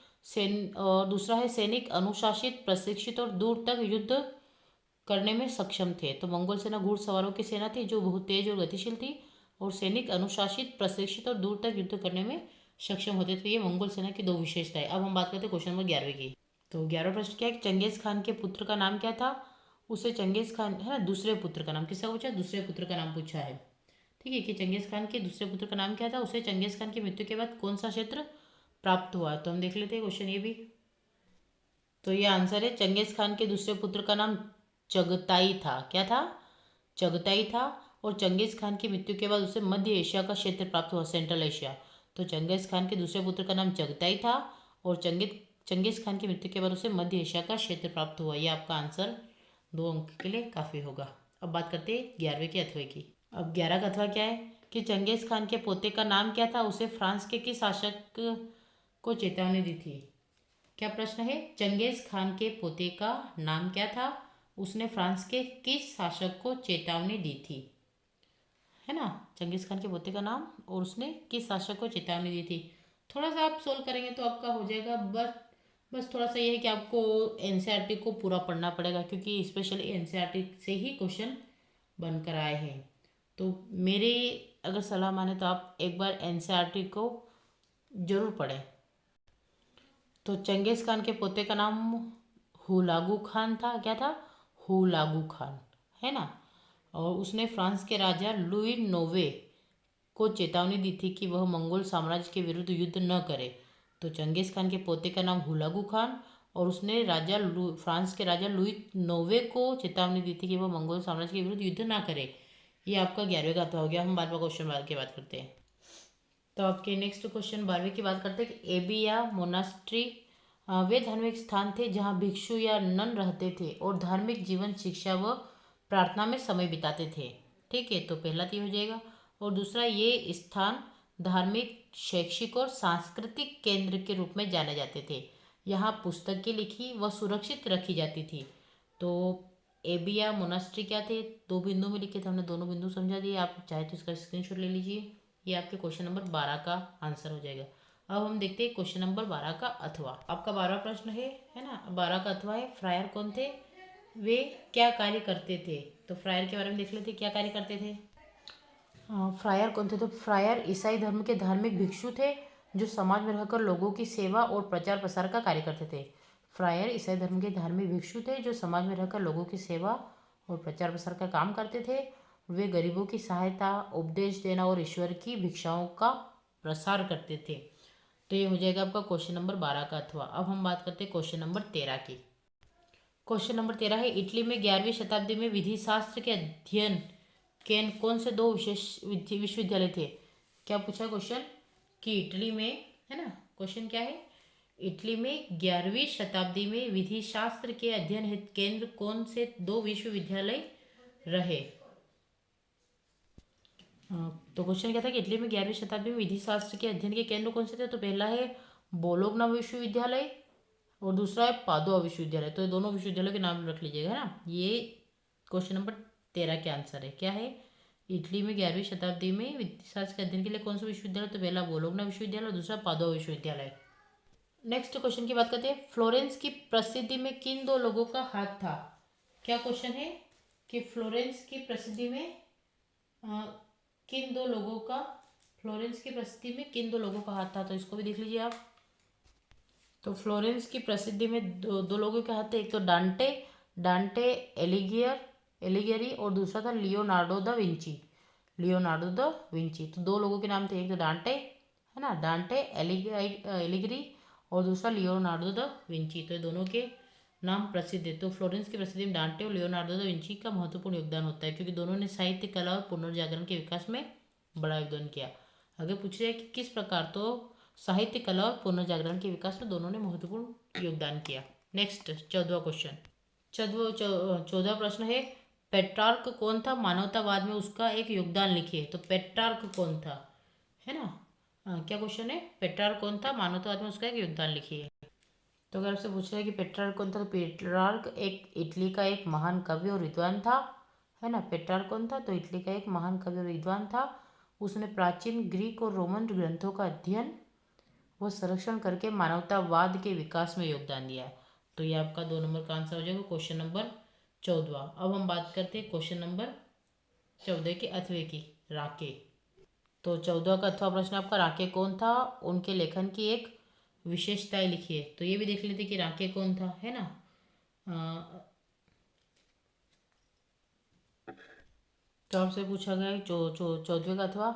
और दूसरा है सैनिक अनुशासित, प्रशिक्षित और दूर तक युद्ध करने में सक्षम थे। तो मंगोल सेना घुड़सवारों की सेना थी जो बहुत तेज और गतिशील थी और सैनिक अनुशासित, प्रशिक्षित और दूर तक युद्ध करने में सक्षम होते थे। ये मंगोल सेना की 2 विशेषताएं। अब हम बात करते हैं क्वेश्चन नंबर 11 की। तो 11वां प्रश्न क्या है, चंगेज खान के पुत्र का नाम क्या था। उसे चंगेज खान, है ना, दूसरे पुत्र का नाम किसका पूछा, दूसरे पुत्र का नाम पूछा है। ठीक है, कि चंगेज खान के दूसरे पुत्र का नाम क्या था, उसे चंगेज खान की मृत्यु के बाद कौन सा क्षेत्र प्राप्त हुआ। तो हम देख लेते हैं क्वेश्चन ये भी। तो ये आंसर है, चंगेज खान के दूसरे पुत्र का नाम चगताई था। क्या था, चगताई था। और चंगेज खान की मृत्यु के बाद उसे मध्य एशिया का क्षेत्र प्राप्त हुआ, सेंट्रल एशिया। तो चंगेज खान के दूसरे पुत्र का नाम चगताई था और चंगेज खान की मृत्यु के बाद उसे मध्य एशिया का क्षेत्र प्राप्त हुआ। ये आपका आंसर 2 अंक के लिए काफ़ी होगा। अब बात करते हैं 11वें के अथवे की। अब 11 का अथवा क्या है कि चंगेज खान के पोते का नाम क्या था, उसे फ्रांस के किस शासक को चेतावनी दी थी। क्या प्रश्न है, चंगेज खान के पोते का नाम क्या था, उसने फ्रांस के किस शासक को चेतावनी दी थी, है ना, चंगेज खान के पोते का नाम, और उसने किस शासक को चेतावनी दी थी। थोड़ा सा आप सोल्व करेंगे तो आपका हो जाएगा। बस थोड़ा सा ये है कि आपको एनसीईआरटी को पूरा पढ़ना पड़ेगा, क्योंकि स्पेशली एनसीईआरटी से ही क्वेश्चन बनकर आए हैं। तो मेरी अगर सलाह माने तो आप एक बार एनसीईआरटी को जरूर पढ़ें। तो चंगेज खान के पोते का नाम हुलागू खान था। क्या था? हुलागू खान, है ना। और उसने फ्रांस के राजा लुई नोवे को चेतावनी दी थी कि वह मंगोल साम्राज्य के विरुद्ध युद्ध न करे। तो चंगेज खान के पोते का नाम हुलागू खान, और उसने फ्रांस के राजा लुई नोवे को चेतावनी दी थी कि वह मंगोल साम्राज्य के विरुद्ध युद्ध ना करे। ये आपका 11वें का हो गया। हम बाद में क्वेश्चन बाद की बात करते हैं। तो आपके नेक्स्ट क्वेश्चन 12वें की बात करते हैं कि एबी या मोनास्ट्री वे धार्मिक स्थान थे जहाँ भिक्षु या नन रहते थे और धार्मिक जीवन, शिक्षा व प्रार्थना में समय बिताते थे। ठीक है, तो पहला तो हो जाएगा। और दूसरा, ये स्थान धार्मिक, शैक्षिक और सांस्कृतिक केंद्र के रूप में जाने जाते थे। यहाँ पुस्तकें लिखी व सुरक्षित रखी जाती थी। तो एबिया मोनास्ट्री क्या थे? 2 बिंदु में लिखे थे, हमने दोनों बिंदु समझा दिए। आप चाहे तो इसका स्क्रीनशॉट ले लीजिए। ये आपके क्वेश्चन नंबर 12 का आंसर हो जाएगा। अब हम देखते हैं क्वेश्चन नंबर 12 का अथवा। आपका 12वां प्रश्न है ना। 12 का अथवा है, फ्रायर कौन थे, वे क्या कार्य करते थे। तो फ्रायर के बारे में देख लेते, क्या कार्य करते थे। फ्रायर कौन थे? तो फ्रायर ईसाई धर्म के धार्मिक भिक्षु थे जो समाज में रहकर लोगों की सेवा और प्रचार प्रसार का कार्य करते थे। फ्रायर ईसाई धर्म के धार्मिक भिक्षु थे जो समाज में रहकर लोगों की सेवा और प्रचार प्रसार का काम करते थे। वे गरीबों की सहायता, उपदेश देना और ईश्वर की भिक्षाओं का प्रसार करते थे। तो ये हो जाएगा आपका क्वेश्चन नंबर 12 का अथवा। अब हम बात करते हैं क्वेश्चन नंबर 13 की। क्वेश्चन नंबर 13 है, इटली में 11वीं शताब्दी में विधि शास्त्र के अध्ययन के कौन से 2 विशेष विश्वविद्यालय थे। क्या पूछा क्वेश्चन कि इटली में, है ना, क्वेश्चन क्या है, इटली में 11वीं शताब्दी में विधि शास्त्र के अध्ययन हेतु केंद्र कौन से 2 विश्वविद्यालय रहे। तो क्वेश्चन क्या था कि इटली में 11वीं शताब्दी में विधि शास्त्र के अध्ययन के केंद्र कौन से थे। तो पहला है बोलोग्ना विश्वविद्यालय और दूसरा है पादुआ विश्वविद्यालय। तो ये दोनों विश्वविद्यालयों के नाम रख लीजिएगा, है ना। ये क्वेश्चन नंबर 13 के आंसर है। क्या है, इटली में 11वीं शताब्दी में विधि शास्त्र के अध्ययन के लिए कौन सा विश्वविद्यालय। तो पहला बोलोग्ना विश्वविद्यालय और दूसरा पादुआ विश्वविद्यालय। नेक्स्ट क्वेश्चन की बात करते हैं, फ्लोरेंस की प्रसिद्धि में किन 2 लोगों का हाथ था। क्या क्वेश्चन है कि फ्लोरेंस की प्रसिद्धि में किन 2 लोगों का, फ्लोरेंस की प्रसिद्धि में किन 2 लोगों का हाथ था। तो इसको भी देख लीजिए आप। तो फ्लोरेंस की प्रसिद्धि में दो लोगों के हाथ थे। एक तो डांटे एलिगियरी और दूसरा था लियोनार्डो दा विंची। तो 2 लोगों के नाम थे, एक तो डांटे, है ना, डांटे एलिगियरी और दूसरा लियोनार्डो दा विंची। तो ये दोनों के नाम प्रसिद्ध है। तो फ्लोरेंस की प्रसिद्धि में डांटे और लियोनार्डो दा विंची का महत्वपूर्ण योगदान होता है, क्योंकि दोनों ने साहित्य, कला और पुनर्जागरण के विकास में बड़ा योगदान किया। अगर पूछ रहे कि किस प्रकार, तो साहित्य, कला और पुनर्जागरण के विकास में दोनों ने महत्वपूर्ण योगदान किया। Next 14वां question. 14वां प्रश्न है, पेट्रार्क कौन था, मानवतावाद में उसका एक योगदान लिखिए। तो पेट्रार्क कौन था, है ना। क्या क्वेश्चन है, पेट्रार्क कौन था, मानवतावाद में उसका एक योगदान लिखिए। तो अगर आपसे पूछ रहा है कि पेट्रार्क कौन था, तो पेट्रार्क एक इटली का एक महान कवि और विद्वान था, है ना। पेट्रार्क कौन था, तो इटली का एक महान कवि और विद्वान था। उसने प्राचीन ग्रीक और रोमन ग्रंथों का अध्ययन व संरक्षण करके मानवतावाद के विकास में योगदान दिया। तो ये आपका 2 नंबर का आंसर हो जाएगा, क्वेश्चन नंबर 14। अब हम बात करते हैं क्वेश्चन नंबर 14 के अथवे की, राके। तो 14 का अथवा प्रश्न आपका, राके कौन था, उनके लेखन की एक विशेषताएं लिखिए। तो ये भी देख लेते कि राके कौन था, है ना। तो आपसे पूछा गया है 14वें का अथवा,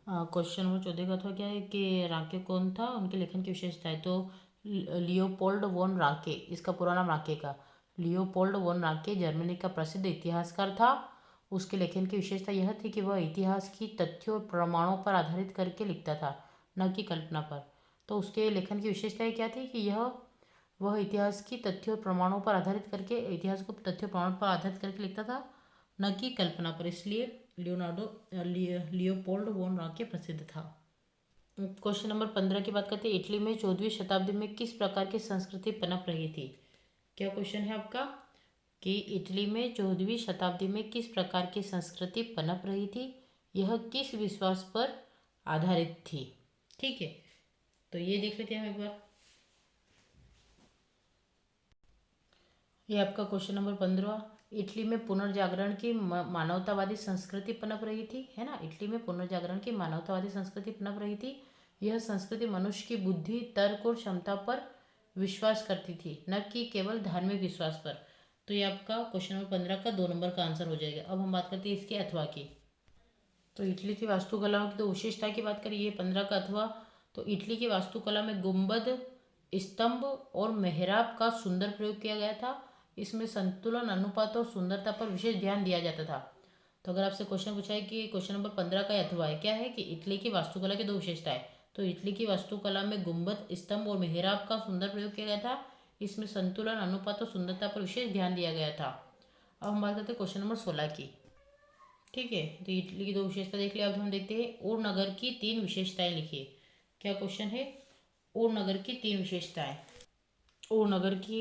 क्वेश्चन नंबर 14 का अथवा क्या है कि राके कौन था, उनके लेखन की विशेषताएं। तो लियोपोल्ड वॉन राके, इसका पूरा नाम राके का, लियोपोल्ड वॉन राके जर्मनी का प्रसिद्ध इतिहासकार था। उसके लेखन की विशेषता यह थी कि वह इतिहास की तथ्यों और प्रमाणों पर आधारित करके लिखता था, न कि कल्पना पर। तो उसके लेखन की विशेषताएं क्या थी कि वह इतिहास की तथ्यों और प्रमाणों पर आधारित करके, इतिहास को तथ्यों प्रमाणों पर आधारित करके लिखता था, न कि कल्पना पर। इसलिए लियोपोल्ड वॉन राके प्रसिद्ध था। क्वेश्चन नंबर 15 की बात करते हैं, इटली में 14वीं शताब्दी में किस प्रकार की संस्कृति पनप रही थी। क्या क्वेश्चन है आपका कि इटली में 14वीं शताब्दी में किस प्रकार की संस्कृति पनप रही थी। यह किस विश्वास पर आधारित थी। ठीक है, तो ये देख लेते हैं हम एक बार। ये आपका क्वेश्चन नंबर 15। इटली में पुनर्जागरण की मानवतावादी संस्कृति पनप रही थी, है ना। इटली में पुनर्जागरण की मानवतावादी संस्कृति पनप रही थी। यह संस्कृति मनुष्य की बुद्धि, तर्क और क्षमता पर विश्वास करती थी, न कि केवल धार्मिक विश्वास पर। तो ये आपका क्वेश्चन नंबर 15 का 2 नंबर का आंसर हो जाएगा। अब हम बात करते हैं इसके अथवा की। तो इटली की वास्तुकलाओं की तो विशेषता की बात करिए 15 का अथवा। तो इटली की वास्तुकला में गुंबद, स्तंभ और मेहराब का सुंदर प्रयोग किया गया था। इसमें संतुलन, अनुपात और सुंदरता पर विशेष ध्यान दिया जाता था। तो अगर आपसे क्वेश्चन पूछा है कि क्वेश्चन नंबर 15 का अथवा है, क्या है कि इटली की वास्तुकला की दो विशेषताएं। तो इटली की वास्तुकला में गुंबद, स्तंभ और मेहराब का सुंदर प्रयोग किया गया था। इसमें संतुलन, अनुपात और सुंदरता पर विशेष ध्यान दिया गया था। अब हम बात करते हैं क्वेश्चन नंबर 16 की। ठीक है, तो इटली की दो विशेषता देख लिया। अब हम देखते हैं और नगर की 3 विशेषताएं लिखिए। क्या क्वेश्चन है, और नगर की 3 विशेषताएं। ऊर नगर की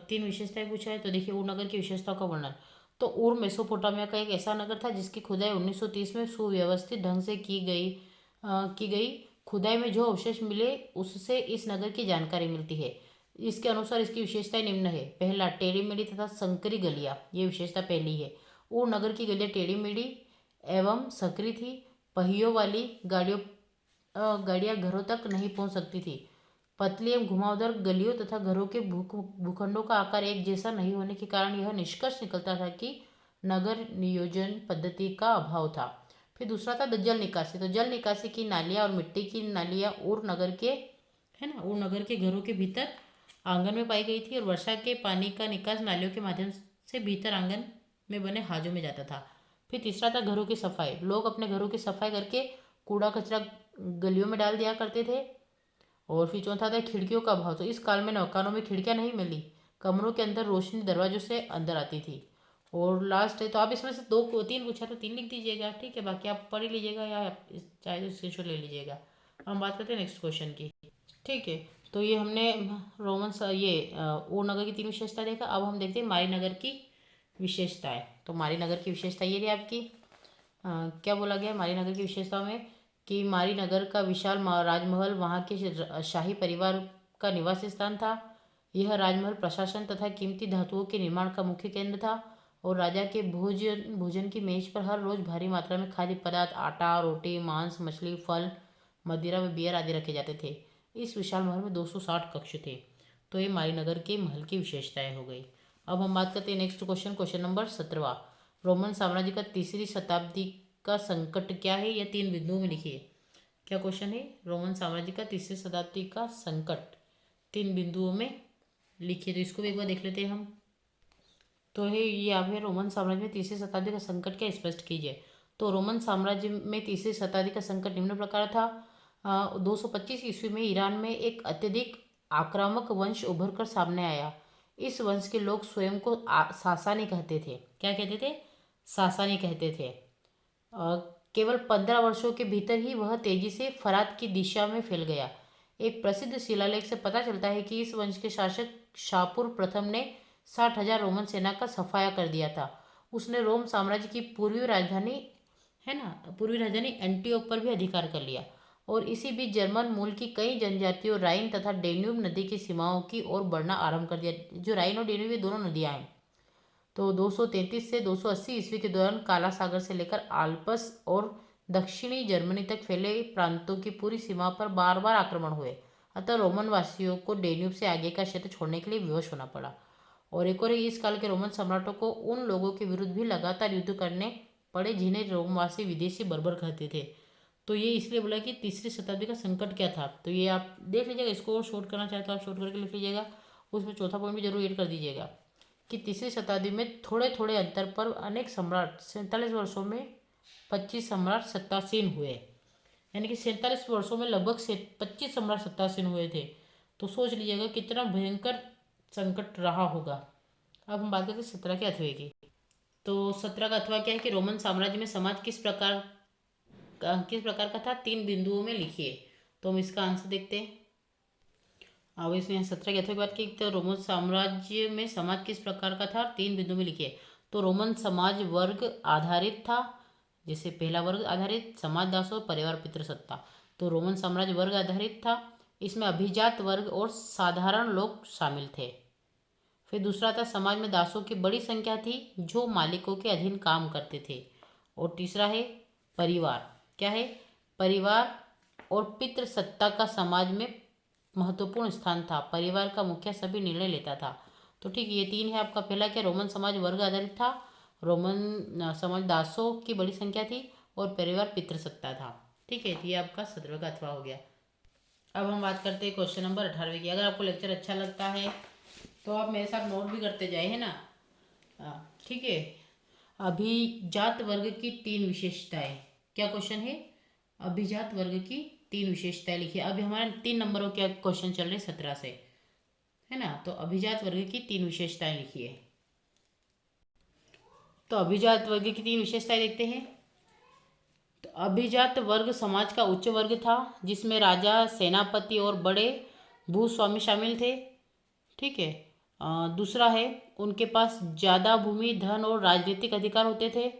3 विशेषताएं पूछा है। तो देखिए ऊर नगर की विशेषताओं का वर्णन। तो ऊर मेसोपोटामिया का एक ऐसा नगर था जिसकी खुदाई 1930 में सुव्यवस्थित ढंग से की गई खुदाई में जो अवशेष मिले उससे इस नगर की जानकारी मिलती है। इसके अनुसार इसकी विशेषताएं निम्न है। पहला, टेढ़ी मेढ़ी तथा संकरी गलियां, ये विशेषता पहली है। ऊर नगर की गलियां टेढ़ी मेढ़ी एवं संकरी थी। पहियों वाली गाड़ियां घरों तक नहीं पहुंच सकती थी। पतली एवं घुमावदार गलियों तथा घरों के भूखंडों का आकार एक जैसा नहीं होने के कारण यह निष्कर्ष निकलता था कि नगर नियोजन पद्धति का अभाव था। फिर दूसरा था जल निकासी। तो जल निकासी की नालियाँ और मिट्टी की नालियाँ ऊर नगर के, है ना, ऊर नगर के घरों के भीतर आंगन में पाई गई थी। और वर्षा के पानी का निकास नालियों के माध्यम से भीतर आंगन में बने हाजों में जाता था। फिर तीसरा था घरों की सफाई। लोग अपने घरों की सफाई करके कूड़ा कचरा गलियों में डाल दिया करते थे। और फिर चौथा था खिड़कियों का अभाव। तो इस काल में मकानों में खिड़कियां नहीं मिली, कमरों के अंदर रोशनी दरवाजों से अंदर आती थी। और लास्ट है, तो आप इसमें से 2 3 पूछा तो 3 लिख दीजिएगा। ठीक है, बाकी आप पढ़ ही लीजिएगा या चाहे तो स्क्रीनशॉट ले लीजिएगा। हम बात करते हैं नेक्स्ट क्वेश्चन की। ठीक है, तो ये हमने ऊर नगर की 3 विशेषता देखा। अब हम देखते हैं मारी नगर की विशेषताएं। तो मारी नगर की विशेषता ये रही आपकी। क्या बोला गया मारी नगर की विशेषताओं में कि मारी नगर का विशाल राजमहल वहाँ के शाही परिवार का निवास स्थान था। यह राजमहल प्रशासन तथा कीमती धातुओं के निर्माण का मुख्य केंद्र था। और राजा के भोजन की मेज पर हर रोज भारी मात्रा में खाद्य पदार्थ, आटा, रोटी, मांस, मछली, फल, मदिरा व बियर आदि रखे जाते थे। इस विशाल महल में 260 कक्ष थे। तो ये मारी नगर के महल की विशेषताएं हो गई। अब हम बात करते हैं next question, question number 17। Roman साम्राज्य का तीसरी शताब्दी का संकट क्या है, यह 3 बिंदुओं में लिखिए। क्या क्वेश्चन है, रोमन साम्राज्य का तीसरी शताब्दी का संकट 3 बिंदुओं में लिखिए। तो इसको भी एक बार देख लेते हैं हम। तो है ये आप है रोमन साम्राज्य में तीसरी शताब्दी का संकट क्या, स्पष्ट कीजिए। तो रोमन साम्राज्य में तीसरी शताब्दी का संकट निम्न प्रकार था। 225 ईस्वी में ईरान में एक अत्यधिक आक्रामक वंश उभर कर सामने आया। इस वंश के लोग स्वयं को सासानी कहते थे। क्या कहते थे, सासानी कहते थे। केवल 15 वर्षों के भीतर ही वह तेजी से फरात की दिशा में फैल गया। एक प्रसिद्ध शिलालेख से पता चलता है कि इस वंश के शासक शापुर प्रथम ने 60,000 रोमन सेना का सफाया कर दिया था। उसने रोम साम्राज्य की पूर्वी राजधानी, है ना, पूर्वी राजधानी एंटियोक पर भी अधिकार कर लिया। और इसी बीच जर्मन मूल की कई जनजातियों राइन तथा डेन्यूब नदी की सीमाओं की ओर बढ़ना आरंभ कर दिया। जो राइन और डेन्यूब ये दोनों नदियां हैं। तो 233 से 280 ईस्वी के दौरान काला सागर से लेकर आल्प्स और दक्षिणी जर्मनी तक फैले प्रांतों की पूरी सीमा पर बार बार आक्रमण हुए। अतः रोमन वासियों को डेन्यूब से आगे का क्षेत्र छोड़ने के लिए विवश होना पड़ा। और एक और इस काल के रोमन सम्राटों को उन लोगों के विरुद्ध भी लगातार युद्ध करने पड़े जिन्हें रोमवासी विदेशी बर्बर कहते थे। तो ये इसलिए बोला कि तीसरी शताब्दी का संकट क्या था। तो ये आप देख लीजिएगा, इसको शॉर्ट करना चाहे तो आप शॉर्ट करके लिख लीजिएगा। उसमें चौथा पॉइंट भी जरूर ऐड कर दीजिएगा कि तीसरी शताब्दी में थोड़े थोड़े अंतर पर अनेक सम्राट 47 वर्षों में 25 सम्राट सत्तासीन हुए। यानी कि 47 वर्षों में लगभग 25 सम्राट सत्तासीन हुए थे। तो सोच लीजिएगा कितना भयंकर संकट रहा होगा। अब हम बात करते हैं 17 के अथवे की। तो 17 का अथवा क्या है कि रोमन साम्राज्य में समाज किस प्रकार का था, 3 बिंदुओं में लिखिए। तो हम इसका आंसर देखते हैं। अब इसमें 17 के अथवा की बात की तो रोमन साम्राज्य में समाज किस प्रकार का था, 3 बिंदु में लिखिए। तो रोमन समाज वर्ग आधारित था। जैसे पहला वर्ग आधारित, समाज दासों, परिवार पितृसत्ता। तो रोमन साम्राज्य वर्ग आधारित था, इसमें अभिजात वर्ग और साधारण लोग शामिल थे। फिर दूसरा था समाज में दासों की बड़ी संख्या थी जो मालिकों के अधीन काम करते थे। और तीसरा है परिवार। क्या है? परिवार और पितृसत्ता का समाज में महत्वपूर्ण स्थान था। परिवार का मुखिया सभी निर्णय लेता था। तो ठीक, ये तीन है आपका। पहला क्या? रोमन समाज वर्ग आधारित था, रोमन समाज दासों की बड़ी संख्या थी, और परिवार पितृसत्ता था। ठीक है, तो ये आपका 17 का अथवा हो गया। अब हम बात करते हैं क्वेश्चन नंबर 18 की। अगर आपको लेक्चर अच्छा लगता है तो आप मेरे साथ नोट भी करते जाए, है ना। ठीक है। अभिजात वर्ग की 3 विशेषताएं। क्या क्वेश्चन है? अभिजात वर्ग की 3 विशेषताएं लिखिए। अभी हमारे 3 नंबरों के क्वेश्चन चल रहे 17 से, है ना। तो अभिजात वर्ग की 3 विशेषताएं लिखिए। तो अभिजात वर्ग की 3 विशेषताएं देखते हैं। तो अभिजात वर्ग समाज का उच्च वर्ग था जिसमें राजा, सेनापति और बड़े भूस्वामी शामिल थे। ठीक है। दूसरा है उनके पास ज़्यादा भूमि, धन और राजनीतिक अधिकार होते थे।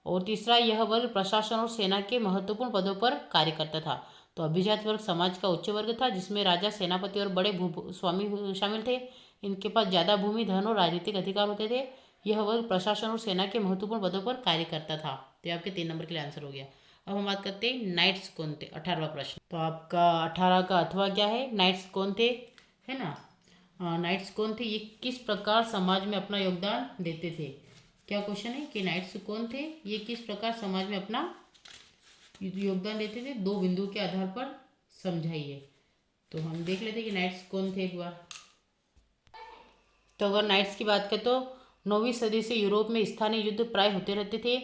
और तीसरा, यह वर्ग प्रशासन और सेना के महत्वपूर्ण पदों पर कार्य करता था। तो अभिजात वर्ग समाज का उच्च वर्ग था जिसमें राजा, सेनापति और बड़े भूस्वामी शामिल थे। इनके पास ज़्यादा भूमि, धन और राजनीतिक अधिकार होते थे। यह वर्ग प्रशासन और सेना के महत्वपूर्ण पदों पर कार्य करता था। तो ये आपके 3 नंबर के लिए आंसर हो गया। अब हम बात करते हैं नाइट्स कौन थे। 18वां प्रश्न। तो आपका 18 का अथवा क्या है? नाइट्स कौन थे, है ना। नाइट्स कौन थे? ये किस प्रकार समाज में अपना योगदान देते थे। क्या क्वेश्चन है कि नाइट्स कौन थे, ये किस प्रकार समाज में अपना योगदान देते थे? 2 बिंदु के आधार पर समझाइए। तो हम देख लेते हैं कि नाइट्स कौन थे एक बार। तो अगर नाइट्स की बात करें तो 9वीं सदी से यूरोप में स्थानीय युद्ध प्राय होते रहते थे।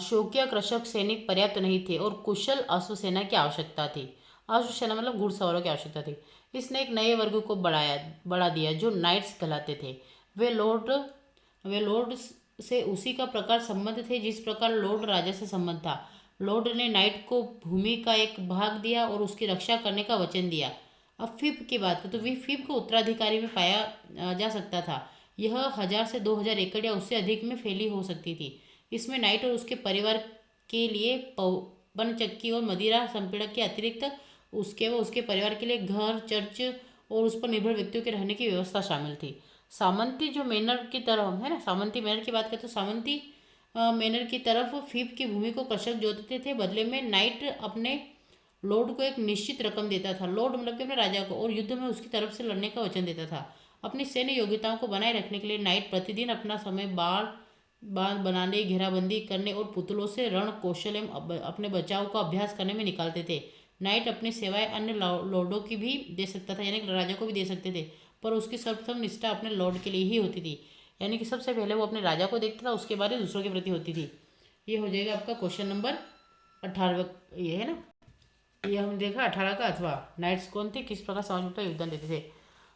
शौकिया कृषक सैनिक पर्याप्त नहीं थे और कुशल अश्वसेना की आवश्यकता थी। अश्वसेना मतलब घुड़सवारों की आवश्यकता थी। इसने एक नए वर्ग को बढ़ा दिया जो नाइट्स कहलाते थे। वे लॉर्ड से उसी का प्रकार संबंध थे जिस प्रकार लॉर्ड राजा से संबंध था। लॉर्ड ने नाइट को भूमि का एक भाग दिया और उसकी रक्षा करने का वचन दिया। अब फिप की बात करें तो फिप को उत्तराधिकारी में पाया जा सकता था। यह 1000 से 2000 एकड़ या उससे अधिक में फैली हो सकती थी। इसमें नाइट और उसके परिवार के लिए पवन चक्की और मदिरा संपीड़क के अतिरिक्त उसके परिवार के लिए घर, चर्च और उस पर निर्भर व्यक्तियों के रहने की व्यवस्था शामिल थी। सामंती जो मैनर की तरह है ना, सामंती मैनर की बात करें तो सामंती मैनर की तरफ फिप की भूमि को कृषक जोतते थे। बदले में नाइट अपने लॉर्ड को एक निश्चित रकम देता था। लॉर्ड मतलब कि अपने राजा को, और युद्ध में उसकी तरफ से लड़ने का वचन देता था। अपनी सैन्य योग्यताओं को बनाए रखने के लिए नाइट प्रतिदिन अपना समय बांध बनाने, घेराबंदी करने और पुतलों से रण कौशल एवं अपने बचाव का अभ्यास करने में निकालते थे। नाइट अपनी सेवाएं अन्य लॉर्डों की भी दे सकता था, यानी कि राजा को भी दे सकते थे, पर उसकी सर्वप्रथम निष्ठा अपने लॉर्ड के लिए ही होती थी। यानी कि सबसे पहले वो अपने राजा को देखता था, उसके बाद ही दूसरों के प्रति होती थी। ये हो जाएगा आपका क्वेश्चन नंबर 18। ये है ना, ये हम देखा 18 का अथवा। नाइट्स कौन थे, किस प्रकार समाज में अपना योगदान देते थे।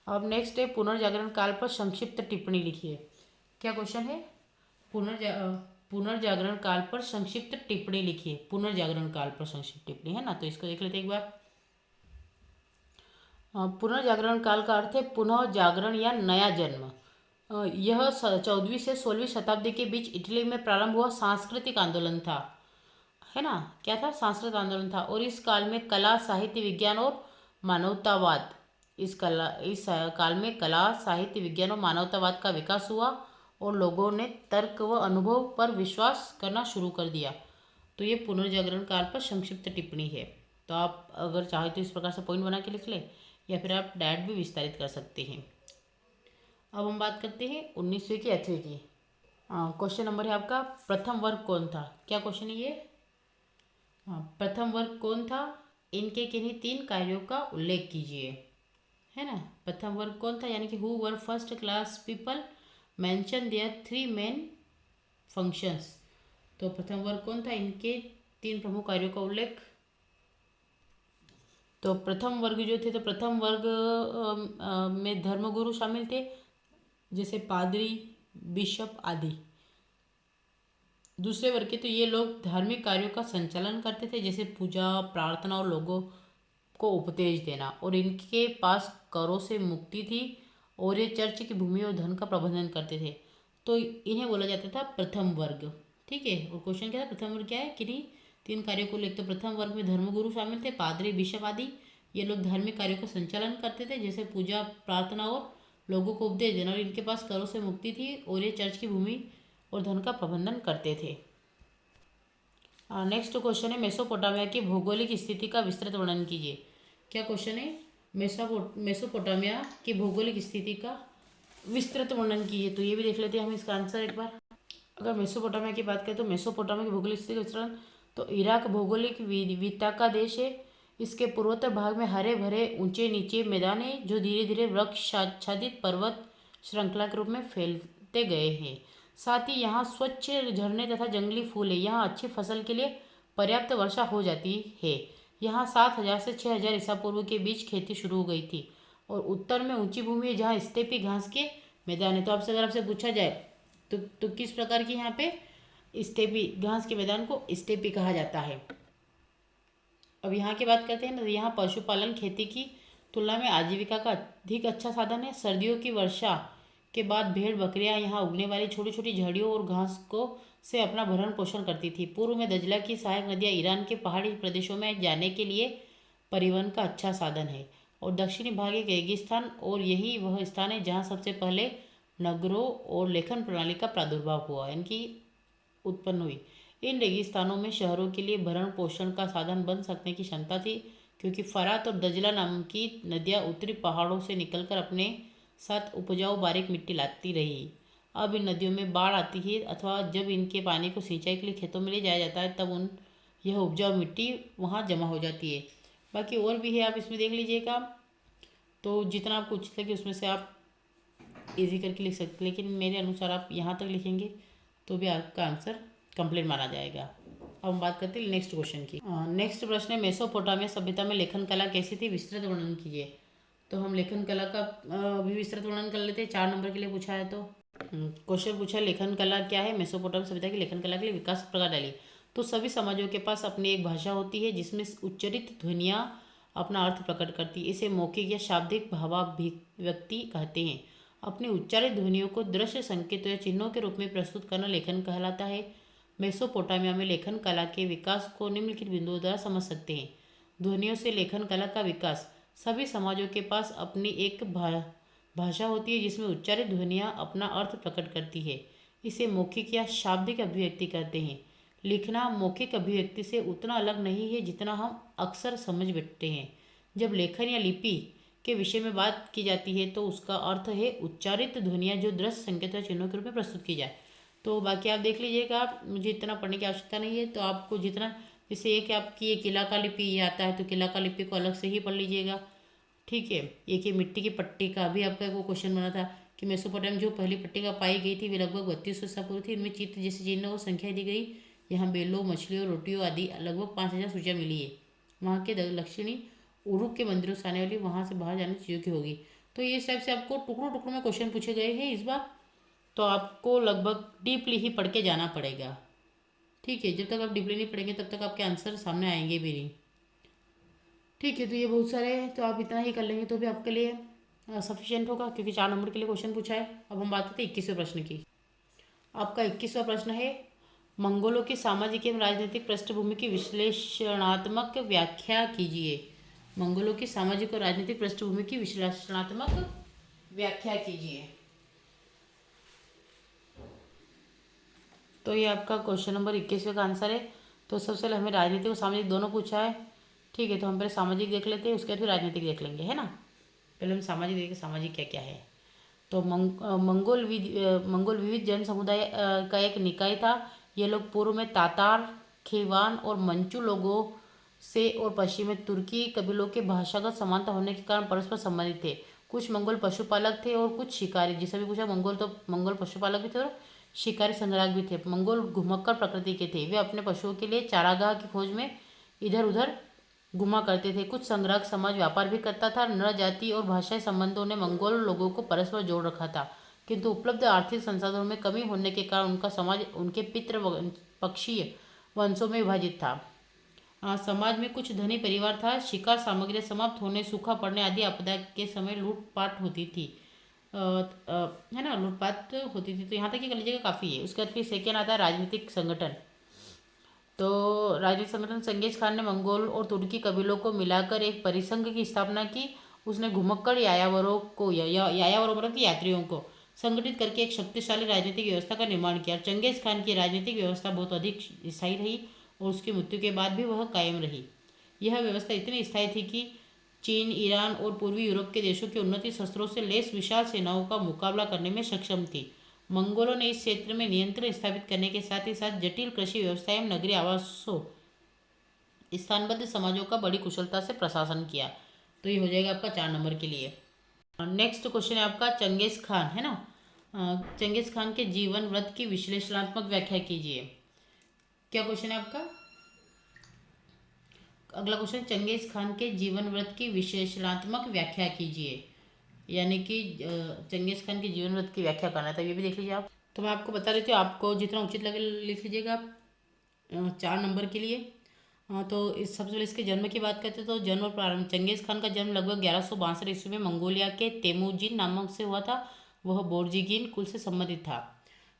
अब नेक्स्ट है पुनर्जागरण काल पर संक्षिप्त टिप्पणी लिखिए। क्या क्वेश्चन है? पुनर्जागरण काल पर संक्षिप्त टिप्पणी लिखिए। पुनर्जागरण काल पर संक्षिप्त टिप्पणी, है ना। तो इसको देख लेते एक बार। पुनर्जागरण काल का अर्थ है पुनः जागरण या नया जन्म। यह 14वीं से 16वीं शताब्दी के बीच इटली में प्रारंभ हुआ सांस्कृतिक आंदोलन था, है ना। क्या था? सांस्कृतिक आंदोलन था। और इस काल में कला, साहित्य, विज्ञान और मानवतावाद इस काल में कला, साहित्य, विज्ञान और मानवतावाद का विकास हुआ और लोगों ने तर्क व अनुभव पर विश्वास करना शुरू कर दिया। तो ये पुनर्जागरण काल पर संक्षिप्त टिप्पणी है। तो आप अगर चाहे तो इस प्रकार से पॉइंट बना के लिख ले, या फिर आप डायरेक्ट भी विस्तारित कर सकते हैं। अब हम बात करते हैं 19वीं की 8वीं की। क्वेश्चन नंबर है आपका प्रथम वर्ग कौन था। क्या क्वेश्चन है ये? प्रथम वर्ग कौन था, इनके किन्हीं 3 कार्यों का उल्लेख कीजिए, है ना। प्रथम वर्ग कौन था, यानी कि who were first class people, mention their 3 main functions. तो प्रथम वर्ग कौन था, इनके 3 प्रमुख कार्यों का उल्लेख। तो प्रथम वर्ग जो थे, तो प्रथम वर्ग में धर्मगुरु शामिल थे, जैसे पादरी, बिशप आदि। दूसरे वर्ग के तो ये लोग धार्मिक कार्यों का संचालन करते थे, जैसे पूजा, प्रार्थना और लोगों को उपदेश देना। और इनके पास करों से मुक्ति थी और ये चर्च की भूमि और धन का प्रबंधन करते थे। तो इन्हें बोला जाता था प्रथम वर्ग। ठीक है। और क्वेश्चन क्या था, प्रथम वर्ग क्या है, किन्हीं 3 कार्यों को लेकर। तो प्रथम वर्ग में धर्मगुरु शामिल थे, पादरी, बिशप आदि। ये लोग धार्मिक कार्यों का संचालन करते थे, जैसे पूजा, प्रार्थना और लोगों को उपदेश देना। और इनके पास करों से मुक्ति थी और ये चर्च की भूमि और धन का प्रबंधन करते थे। नेक्स्ट क्वेश्चन है, मेसोपोटामिया की भौगोलिक स्थिति का विस्तृत वर्णन कीजिए। क्या क्वेश्चन है, मेसोपोटामिया की भौगोलिक स्थिति का विस्तृत वर्णन कीजिए। तो ये भी देख लेते हैं हम इसका आंसर एक बार। अगर मेसोपोटामिया की बात करें तो मेसोपोटामिया की भौगोलिक स्थिति का विस्तृत, तो इराक भौगोलिक विविधता का देश है। इसके पूर्वोत्तर भाग में हरे भरे ऊंचे नीचे मैदान है, जो धीरे धीरे वृक्ष आच्छादित पर्वत श्रृंखला के रूप में फैलते गए हैं। साथ ही यहाँ स्वच्छ झरने तथा जंगली फूल है। यहाँ अच्छी फसल के लिए पर्याप्त वर्षा हो जाती है। यहाँ 7000 से 6000 ईसा पूर्व के बीच खेती शुरू हो गई थी। और उत्तर में ऊंची भूमि है, जहाँ स्टेपी घास के मैदान है। तो आपसे अगर आपसे पूछा जाए तो किस प्रकार की यहाँ पे स्टेपी घास के मैदान को स्टेपी कहा जाता है। अब यहाँ की बात करते हैं ना, यहाँ पशुपालन खेती की तुलना में आजीविका का अधिक अच्छा साधन है। सर्दियों की वर्षा के बाद भेड़ बकरियां यहाँ उगने वाली छोटी छोटी झाड़ियों और घास को से अपना भरण पोषण करती थी। पूर्व में दजला की सहायक नदियाँ ईरान के पहाड़ी प्रदेशों में जाने के लिए परिवहन का अच्छा साधन है। और दक्षिणी भाग एक रेगिस्तान, और यही वह स्थान है जहाँ सबसे पहले नगरों और लेखन प्रणाली का प्रादुर्भाव हुआ, यानी कि उत्पन्न हुई। इन रेगिस्तानों में शहरों के लिए भरण पोषण का साधन बन सकने की क्षमता थी, क्योंकि फरात और दजला नाम की नदियाँ उत्तरी पहाड़ों से निकलकर अपने साथ उपजाऊ बारीक मिट्टी लाती रही। अब इन नदियों में बाढ़ आती है, अथवा जब इनके पानी को सिंचाई के लिए खेतों में ले जाया जाता है, तब यह उपजाऊ मिट्टी वहाँ जमा हो जाती है। बाकी और भी है, आप इसमें देख लीजिएगा। तो जितना आपको उचित लगे उसमें से आप इजी करके लिख सकते, लेकिन मेरे अनुसार आप यहाँ तक लिखेंगे तो भी आपका आंसर कंप्लीट माना जाएगा। अब हम बात करते हैं नेक्स्ट क्वेश्चन की। नेक्स्ट प्रश्न है, मेसोपोटामिया सभ्यता में लेखन कला कैसी थी, विस्तृत वर्णन कीजिए। तो हम लेखन कला का भी विस्तृत वर्णन कर लेते हैं। 4 नंबर के लिए पूछा है। तो क्वेश्चन पूछा, लेखन कला क्या है। मेसोपोटामिया सभ्यता की लेखन कला के लिए विकास प्रकार डाली। तो सभी समाजों के पास अपनी एक भाषा होती है, जिसमें उच्चरित ध्वनियाँ अपना अर्थ प्रकट करती है। इसे मौखिक या शाब्दिक भावाभिव्यक्ति कहते हैं। अपनी उच्चारित ध्वनियों को दृश्य संकेतों या चिन्हों के रूप में प्रस्तुत करना लेखन कहलाता है। मेसोपोटामिया में लेखन कला के विकास को निम्नलिखित बिंदुओं द्वारा समझ सकते हैं। ध्वनियों से लेखन कला का विकास। सभी समाजों के पास अपनी एक भाषा होती है, जिसमें उच्चारित ध्वनियाँ अपना अर्थ प्रकट करती है। इसे मौखिक या शाब्दिक अभिव्यक्ति कहते हैं। लिखना मौखिक अभिव्यक्ति से उतना अलग नहीं है जितना हम अक्सर समझ बैठते हैं। जब लेखन या लिपि के विषय में बात की जाती है तो उसका अर्थ है उच्चारित ध्वनियाँ जो दृश्य संकेत या चिन्हों के रूप में प्रस्तुत की जाए। तो बाकी आप देख लीजिएगा, मुझे इतना पढ़ने की आवश्यकता नहीं है। तो आपको जितना, जैसे एक आपकी ये किला का लिपि ये आता है, तो किला का लिपि को अलग से ही पढ़ लीजिएगा। ठीक है। एक ये मिट्टी की पट्टी का भी आपका वो क्वेश्चन बना था कि मेसोपोटामिया जो पहली पट्टिका पाई गई थी वे लगभग 3200 ईसा पूर्व थी। इनमें चित्र जैसे चिन्ह और संख्या दी गई। यहाँ बेलों, मछलियों, रोटियों आदि लगभग 5000 सूचियाँ मिली है। वहाँ के दक्षिणी उरुक के मंदिरों से आने वाली, वहाँ से बाहर जाने चीज़ों की होगी। तो ये इस टाइप से आपको टुकड़ों टुकड़ों में क्वेश्चन पूछे गए हैं इस बार। तो आपको लगभग डीपली ही पढ़ के जाना पड़ेगा। ठीक है। जब तक आप डीपली नहीं पढ़ेंगे तब तक आपके आंसर सामने आएंगे भी नहीं। ठीक है। तो ये बहुत सारे हैं, तो आप इतना ही कर लेंगे तो भी आपके लिए सफिशियंट होगा, क्योंकि 4 नंबर के लिए क्वेश्चन पूछा है। अब हम बात करते हैं 21वें प्रश्न की। आपका 21वां प्रश्न है, मंगोलों की सामाजिक एवं राजनीतिक पृष्ठभूमि की विश्लेषणात्मक व्याख्या कीजिए। मंगोलों की सामाजिक और राजनीतिक पृष्ठभूमि की विश्लेषणात्मक व्याख्या कीजिए। तो ये आपका क्वेश्चन नंबर 21वें का आंसर है। तो सबसे पहले हमें राजनीतिक और सामाजिक दोनों पूछा है। ठीक है। तो हम पहले सामाजिक देख लेते हैं, उसके बाद फिर राजनीतिक देख लेंगे, है ना। पहले हम सामाजिक देखें, सामाजिक क्या क्या है। तो मंगोल विविध जन समुदाय का एक निकाय था। ये लोग पूर्व में तातार, खीवान और मंचू लोगों से और पश्चिम में तुर्की कबीलों के भाषागत समानता होने के कारण परस्पर संबंधित थे। कुछ मंगोल पशुपालक थे और कुछ शिकारी। जिसे भी पूछा, मंगोल पशुपालक भी थे और शिकारी संग्राहक भी थे। मंगोल घुमक्कड़ प्रकृति के थे। वे अपने पशुओं के लिए चारागाह की खोज में इधर उधर घुमा करते थे। कुछ संग्राहक समाज व्यापार भी करता था। नर जाति और भाषाई संबंधों ने मंगोल लोगों को परस्पर जोड़ रखा था, किंतु उपलब्ध आर्थिक संसाधनों में कमी होने के कारण उनका समाज उनके पितृ पक्षीय वंशों में विभाजित था। समाज में कुछ धनी परिवार था। शिकार सामग्री समाप्त होने, सूखा पड़ने आदि आपदा के समय लूटपाट होती थी। है ना, लूटपाट होती थी। तो यहाँ तक ये कर लीजिएगा, काफ़ी है। उसके बाद फिर सेकेंड आता है राजनीतिक संगठन। तो राजनीतिक संगठन, चंगेज खान ने मंगोल और तुर्की कबीलों को मिलाकर एक परिसंघ की स्थापना की। उसने घुमक्कड़ यायावरों को यायावरों मतलब कि यात्रियों को संगठित करके एक शक्तिशाली राजनीतिक व्यवस्था का निर्माण किया। चंगेज खान की राजनीतिक व्यवस्था बहुत अधिक स्थायी रही और उसकी मृत्यु के बाद भी वह कायम रही। यह व्यवस्था इतनी स्थायी थी कि चीन, ईरान और पूर्वी यूरोप के देशों की उन्नति शस्त्रों से लैस विशाल सेनाओं का मुकाबला करने में सक्षम थी। मंगोलों ने इस क्षेत्र में नियंत्रण स्थापित करने के साथ ही साथ जटिल कृषि व्यवस्था एवं नगरीय आवासों, स्थानबद्ध समाजों का बड़ी कुशलता से प्रशासन किया। तो ये हो जाएगा आपका 4 नंबर के लिए। नेक्स्ट क्वेश्चन है आपका चंगेज खान, है ना। चंगेज खान के जीवन वृत्त की विश्लेषणात्मक व्याख्या कीजिए। क्या क्वेश्चन है आपका? अगला क्वेश्चन, चंगेज खान के जीवन वृत्त की विश्लेषणात्मक व्याख्या कीजिए। यानी कि चंगेज खान के जीवन वृत्त की व्याख्या करना है, तो ये भी देख लीजिए आप। तो मैं आपको बता देती हूँ, आपको जितना उचित लगे लिख लीजिएगा आप 4 नंबर के लिए। तो इस सबसे पहले इसके जन्म की बात करते हैं। तो जन्म प्रारंभ, चंगेज खान का जन्म लगभग 1162 ईस्वी में मंगोलिया के तेमुजिन नामक से हुआ था। वह बोर्जिगिन कुल से संबंधित था।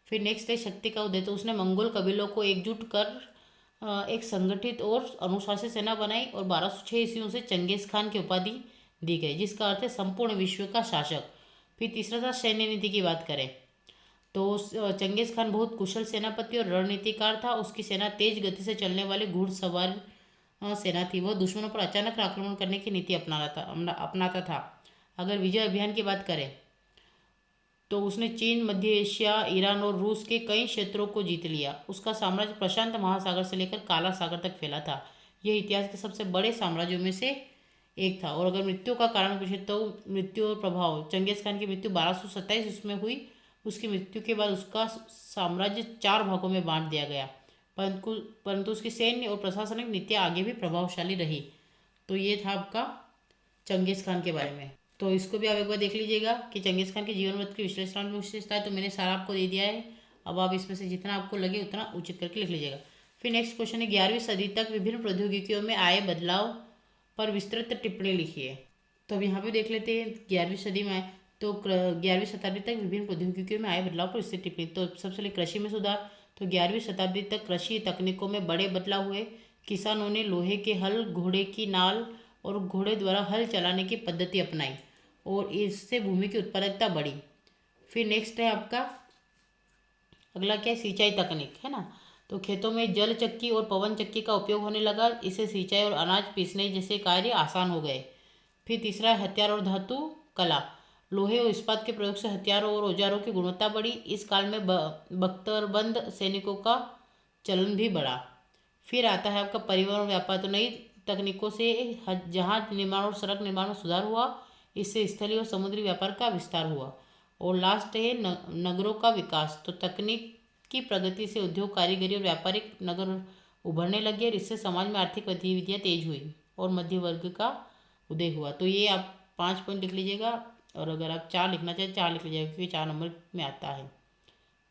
फिर नेक्स्ट है शक्ति का उदय। तो उसने मंगोल कबीलों को एकजुट कर एक संगठित और अनुशासित सेना बनाई और 1206 ईस्वी से चंगेज खान की उपाधि दी गई, जिसका अर्थ है संपूर्ण विश्व का शासक। फिर तीसरा था सैन्य नीति की बात करें तो चंगेज खान बहुत कुशल सेनापति और रणनीतिकार था। उसकी सेना तेज गति से चलने वाली घुड़सवार सेना थी। वह दुश्मनों पर अचानक आक्रमण करने की नीति अपनाता था। अगर विजय अभियान की बात करें तो उसने चीन, मध्य एशिया, ईरान और रूस के कई क्षेत्रों को जीत लिया। उसका साम्राज्य प्रशांत महासागर से लेकर काला सागर तक फैला था। यह इतिहास के सबसे बड़े साम्राज्यों में से एक था। और अगर मृत्यु का कारण पूछे तो मृत्यु और प्रभाव, चंगेज खान की मृत्यु 1227 ईस्वी में हुई। उसकी मृत्यु के बाद उसका साम्राज्य 4 भागों में बांट दिया गया, परंतु उसकी सैन्य और प्रशासनिक नीतियाँ आगे भी प्रभावशाली रही। तो ये था आपका चंगेज खान के बारे में। तो इसको भी आप एक बार देख लीजिएगा कि चंगेज खान के जीवन वृत्त की विश्लेषणात्मक विशेषता है। तो मैंने सारा आपको दे दिया है। अब आप इसमें से जितना आपको लगे उतना उचित करके लिख लीजिएगा। फिर नेक्स्ट क्वेश्चन है, 11वीं सदी तक विभिन्न प्रौद्योगिकियों में आए बदलाव पर विस्तृत टिप्पणी लिखिए। तो अब यहाँ पे देख लेते हैं 11वीं सदी में तो 11वीं शताब्दी तक विभिन्न प्रौद्योगिकियों में आए बदलाव पर विस्तृत टिप्पणी। तो सबसे पहले कृषि में सुधार। तो 11वीं शताब्दी तक कृषि तकनीकों में बड़े बदलाव हुए। किसानों ने लोहे के हल, घोड़े की नाल और घोड़े द्वारा हल चलाने की पद्धति अपनाई और इससे भूमि की उत्पादकता बढ़ी। फिर नेक्स्ट है आपका अगला क्या है, सिंचाई तकनीक, है ना। तो खेतों में जल चक्की और पवन चक्की का उपयोग होने लगा। इससे सिंचाई और अनाज पीसने जैसे कार्य आसान हो गए। फिर तीसरा है हथियार और धातु कला। लोहे और इस्पात के प्रयोग से हथियारों और औजारों की गुणवत्ता बढ़ी। इस काल में बख्तरबंद सैनिकों का चलन भी बढ़ा। फिर आता है आपका परिवहन और व्यापार। तो नई तकनीकों से जहाज निर्माण और सड़क निर्माण में सुधार हुआ। इससे स्थलीय और समुद्री व्यापार का विस्तार हुआ। और लास्ट है नगरों का विकास। तो तकनीक की प्रगति से उद्योग, कारीगरी और व्यापारिक नगर उभरने लगे और इससे समाज में आर्थिक गतिविधियाँ तेज हुई और मध्य वर्ग का उदय हुआ। तो ये आप 5 पॉइंट लिख लीजिएगा और अगर आप 4 लिखना चाहें 4 लिख लीजिएगा क्योंकि 4 नंबर में आता है।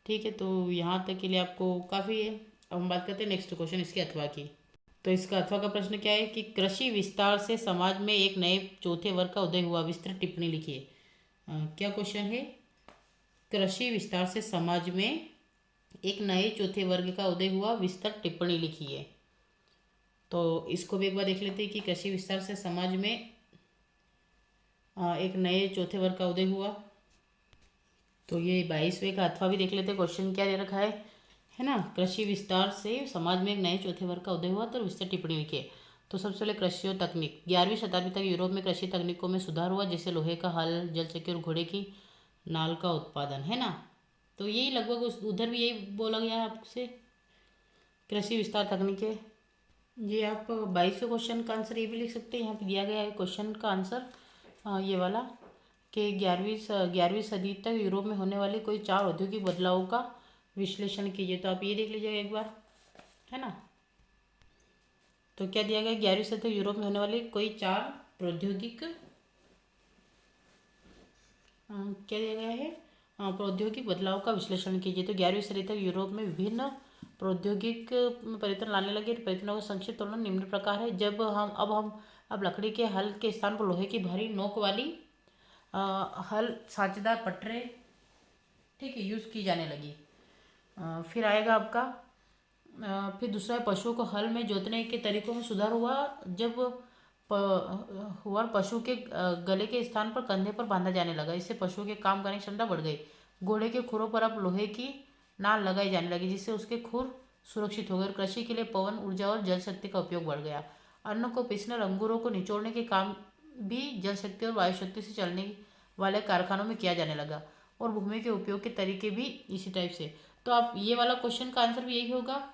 ठीक है, तो यहाँ तक के लिए आपको काफ़ी है। अब हम बात करते हैं नेक्स्ट क्वेश्चन इसके अथवा की। तो इसका अथवा का प्रश्न क्या है कि कृषि विस्तार से समाज में एक नए चौथे वर्ग का उदय हुआ, विस्तृत टिप्पणी लिखिए। क्या क्वेश्चन है, कृषि विस्तार से समाज में एक नए चौथे वर्ग का उदय हुआ, विस्तृत टिप्पणी लिखिए। तो इसको भी एक बार देख लेते हैं कि कृषि विस्तार से समाज में एक नए चौथे वर्ग का उदय हुआ। तो ये 22वें का अथवा भी देख लेते हैं, क्वेश्चन क्या दे रखा है ना। कृषि विस्तार से समाज में एक नए चौथे वर्ग का उदय हुआ तो विस्तृत टिप्पणी लिखिए। तो सबसे पहले कृषि और तकनीक। 11वीं शताब्दी तक यूरोप में कृषि तकनीकों में सुधार हुआ, जैसे लोहे का हल, जल चक्की और घोड़े की नाल का उत्पादन, है ना। तो यही लगभग उधर भी यही बोला गया है आपसे, कृषि विस्तार तकनीक है। ये आप 22वें क्वेश्चन का आंसर ये भी लिख सकते हैं। यहाँ पे दिया गया है क्वेश्चन का आंसर ये वाला कि 11वीं सदी तक यूरोप में होने वाले कोई 4 औद्योगिक बदलावों का विश्लेषण कीजिए। तो आप ये देख लीजिएगा एक बार, है ना। तो क्या दिया गया, 11वीं सदी तक यूरोप में होने वाले कोई 4 प्रौद्योगिक क्या दिया गया है, प्रौद्योगिक बदलाव का विश्लेषण कीजिए। तो 11वीं सदी तक यूरोप में विभिन्न प्रौद्योगिक परिवर्तन लाने लगे। परिवर्तनों का संक्षिप्त वर्णन निम्न प्रकार है। अब लकड़ी के हल के स्थान पर लोहे की भारी नोक वाली हल सांचेदार पटरे, ठीक है, यूज़ की जाने लगी। फिर आएगा आपका फिर दूसरा है पशुओं को हल में जोतने के तरीकों में सुधार हुआ जब हुआ पशु के गले के स्थान पर कंधे पर बांधा जाने लगा। इससे पशुओं के काम करने की क्षमता बढ़ गई। घोड़े के खुरों पर अब लोहे की नाल लगाई जाने लगी जिससे उसके खुर सुरक्षित हो गए। कृषि के लिए पवन ऊर्जा और जल शक्ति का उपयोग बढ़ गया। अन्न को पीसने और अंगूरों को निचोड़ने के काम भी जल शक्ति और वायु शक्ति से चलने वाले कारखानों में किया जाने लगा। और भूमि के उपयोग के तरीके भी इसी टाइप से। तो आप ये वाला क्वेश्चन का आंसर भी यही होगा,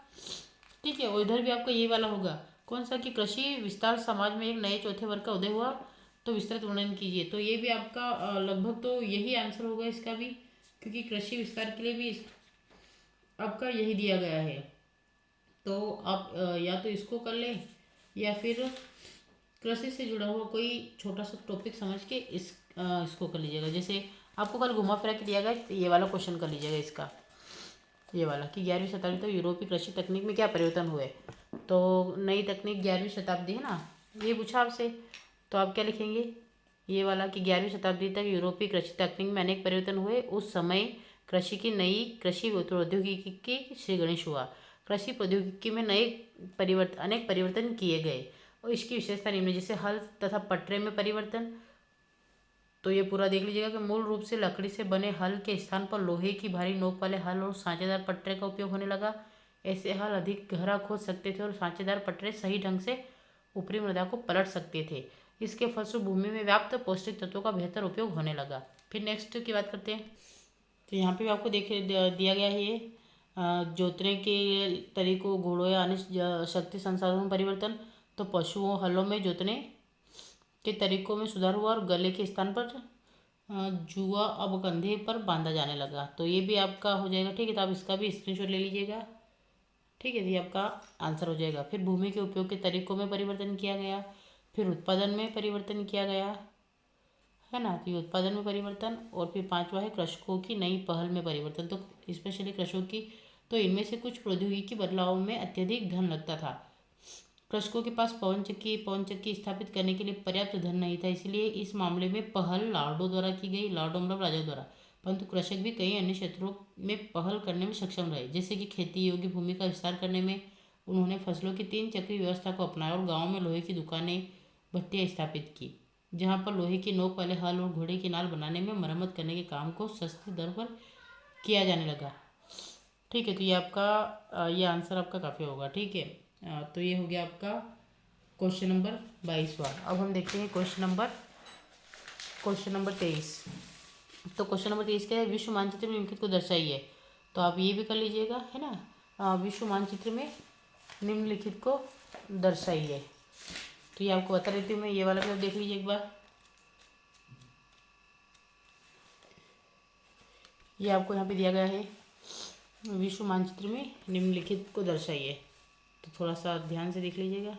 ठीक है। और इधर भी आपका ये वाला होगा, कौन सा, कि कृषि विस्तार समाज में एक नए चौथे वर्ग का उदय हुआ, तो विस्तृत वर्णन कीजिए। तो ये भी आपका लगभग तो यही आंसर होगा इसका भी, क्योंकि कृषि विस्तार के लिए भी आपका यही दिया गया है। तो आप या तो इसको कर लें या फिर कृषि से जुड़ा हुआ कोई छोटा सा टॉपिक समझ के इसको कर लीजिएगा। जैसे आपको कल घुमा फिरा के दिया गया तो ये वाला क्वेश्चन कर लीजिएगा इसका, ये वाला कि 11वीं शताब्दी तक यूरोपीय कृषि तकनीक में क्या परिवर्तन हुए। तो नई तकनीक 11वीं शताब्दी है ना, ये पूछा आपसे, तो आप क्या लिखेंगे, ये वाला कि 11वीं शताब्दी तक यूरोपीय कृषि तकनीक में अनेक परिवर्तन हुए। उस समय कृषि की नई कृषि प्रौद्योगिकी की श्री गणेश हुआ। कृषि प्रौद्योगिकी में अनेक परिवर्तन किए गए और इसकी विशेषता निम्न, जैसे हल तथा पटरे में परिवर्तन। तो ये पूरा देख लीजिएगा कि मूल रूप से लकड़ी से बने हल के स्थान पर लोहे की भारी नोक वाले हल और सांचेदार पटरे का उपयोग होने लगा। ऐसे हल अधिक गहरा खोद सकते थे और सांचेदार पटरे सही ढंग से ऊपरी मृदा को पलट सकते थे। इसके फलस्वरूप भूमि में व्याप्त पौष्टिक तत्वों का बेहतर उपयोग होने लगा। फिर नेक्स्ट की बात करते हैं। तो यहाँ पे भी आपको दिया गया है ये जोतने के तरीकों, घोड़ों या अन्य शक्ति संसाधनों में परिवर्तन। तो पशुओं हलों में जोतने के तरीकों में सुधार हुआ और गले के स्थान पर जुआ अब कंधे पर बांधा जाने लगा। तो ये भी आपका हो जाएगा, ठीक है। तो आप इसका भी स्क्रीनशॉट ले लीजिएगा, ठीक है। ये आपका आंसर हो जाएगा। फिर भूमि के उपयोग के तरीकों में परिवर्तन किया गया। फिर उत्पादन में परिवर्तन किया गया, है ना। तो ये उत्पादन में परिवर्तन। और फिर पांचवा है कृषकों की नई पहल में परिवर्तन। तो स्पेशली कृषकों की, तो इनमें से कुछ प्रौद्योगिकी बदलावों में अत्यधिक धन लगता था। कृषकों के पास पवन चक्की स्थापित करने के लिए पर्याप्त धन नहीं था, इसलिए इस मामले में पहल लॉर्डों द्वारा की गई, लॉर्डों मतलब राजाओं द्वारा। परंतु कृषक भी कई अन्य क्षेत्रों में पहल करने में सक्षम रहे, जैसे कि खेती योग्य भूमि का विस्तार करने में उन्होंने फसलों की 3 चक्री व्यवस्था को अपनाया और गाँव में लोहे की दुकानें, भट्टियाँ स्थापित की, जहाँ पर लोहे की नोक वाले हल और घोड़े की नाल बनाने में मरम्मत करने के काम को सस्ती दर पर किया जाने लगा, ठीक है। तो ये आपका ये आंसर आपका काफ़ी होगा, ठीक है। तो ये हो गया आपका क्वेश्चन नंबर 22वां। अब हम देखते हैं क्वेश्चन नंबर 23। तो क्वेश्चन नंबर 23 क्या है, विश्व मानचित्र में निम्नलिखित को दर्शाइए। तो आप ये भी कर लीजिएगा, है ना। विश्व मानचित्र में निम्नलिखित को दर्शाइए। तो ये आपको बता देती हूँ मैं, ये वाला भी आप देख लीजिए एक बार। ये आपको यहाँ पे दिया गया है, विश्व मानचित्र में निम्नलिखित को दर्शाइए। तो थोड़ा सा ध्यान से देख लीजिएगा,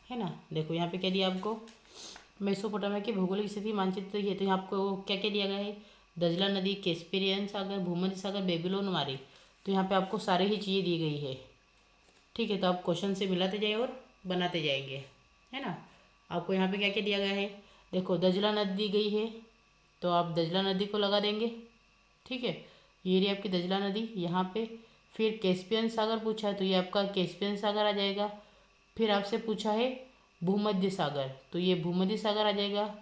है ना। देखो यहाँ पे क्या दिया आपको, मेसोपोटामिया की भौगोलिक स्थिति मानचित्र है। तो यहाँ आपको क्या क्या दिया गया है, दजला नदी, कैस्पियन सागर, भूमध्य सागर, बेबीलोन मारी। तो यहाँ पे आपको सारी ही चीज़ें दी गई है, ठीक है। तो आप क्वेश्चन से मिलाते जाए और बनाते जाएंगे, है ना। आपको यहाँ पे क्या क्या दिया गया है, देखो दजला नदी दी गई है, तो आप दजला नदी को लगा देंगे, ठीक है। ये रही आपकी दजला नदी यहाँ पे। फिर कैस्पियन सागर पूछा है, तो ये आपका कैस्पियन सागर आ जाएगा। फिर आपसे पूछा है भूमध्य सागर, तो ये भूमध्य सागर आ जाएगा।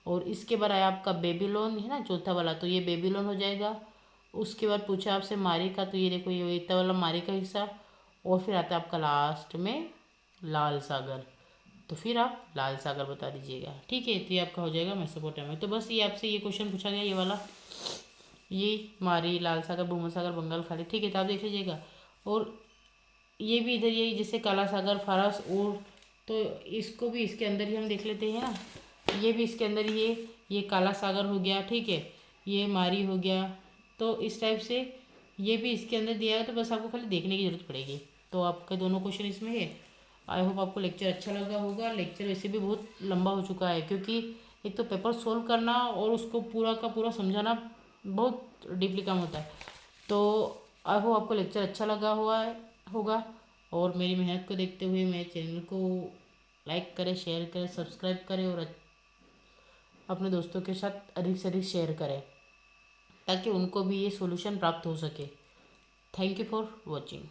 और इसके बाद आया आपका बेबीलोन, है ना, चौथा वाला, तो ये बेबीलोन हो जाएगा। उसके बाद पूछा आपसे मारी का, तो ये देखो ये इतना वाला मारी का हिस्सा। और फिर आता है आपका लास्ट में लाल सागर, तो फिर आप लाल सागर बता दीजिएगा, ठीक है। तो ये आपका हो जाएगा मेसोपोटामिया। तो बस ये आपसे ये क्वेश्चन पूछा गया, ये वाला, ये मारी, लाल सागर, भूमध्य सागर, बंगाल खाड़ी, ठीक है। तो आप देख लीजिएगा। और ये भी इधर ये जैसे काला सागर, फारस, और तो इसको भी इसके अंदर ही हम देख लेते हैं ना। ये भी इसके अंदर ही है, ये काला सागर हो गया, ठीक है। ये मारी हो गया, तो इस टाइप से ये भी इसके अंदर दिया है। तो बस आपको खाली देखने की जरूरत पड़ेगी। तो आपका दोनों क्वेश्चन इसमें है। आई होप आपको लेक्चर अच्छा लगा होगा। लेक्चर वैसे भी बहुत लंबा हो चुका है, क्योंकि एक तो पेपर सोल्व करना और उसको पूरा का पूरा समझाना बहुत डीपली काम होता है। तो आई होप आपको लेक्चर अच्छा लगा हुआ है होगा। और मेरी मेहनत को देखते हुए मेरे चैनल को लाइक करें, शेयर करें, सब्सक्राइब करें। और अपने दोस्तों के साथ अधिक से अधिक शेयर करें ताकि उनको भी ये सॉल्यूशन प्राप्त हो सके। Thank you for watching.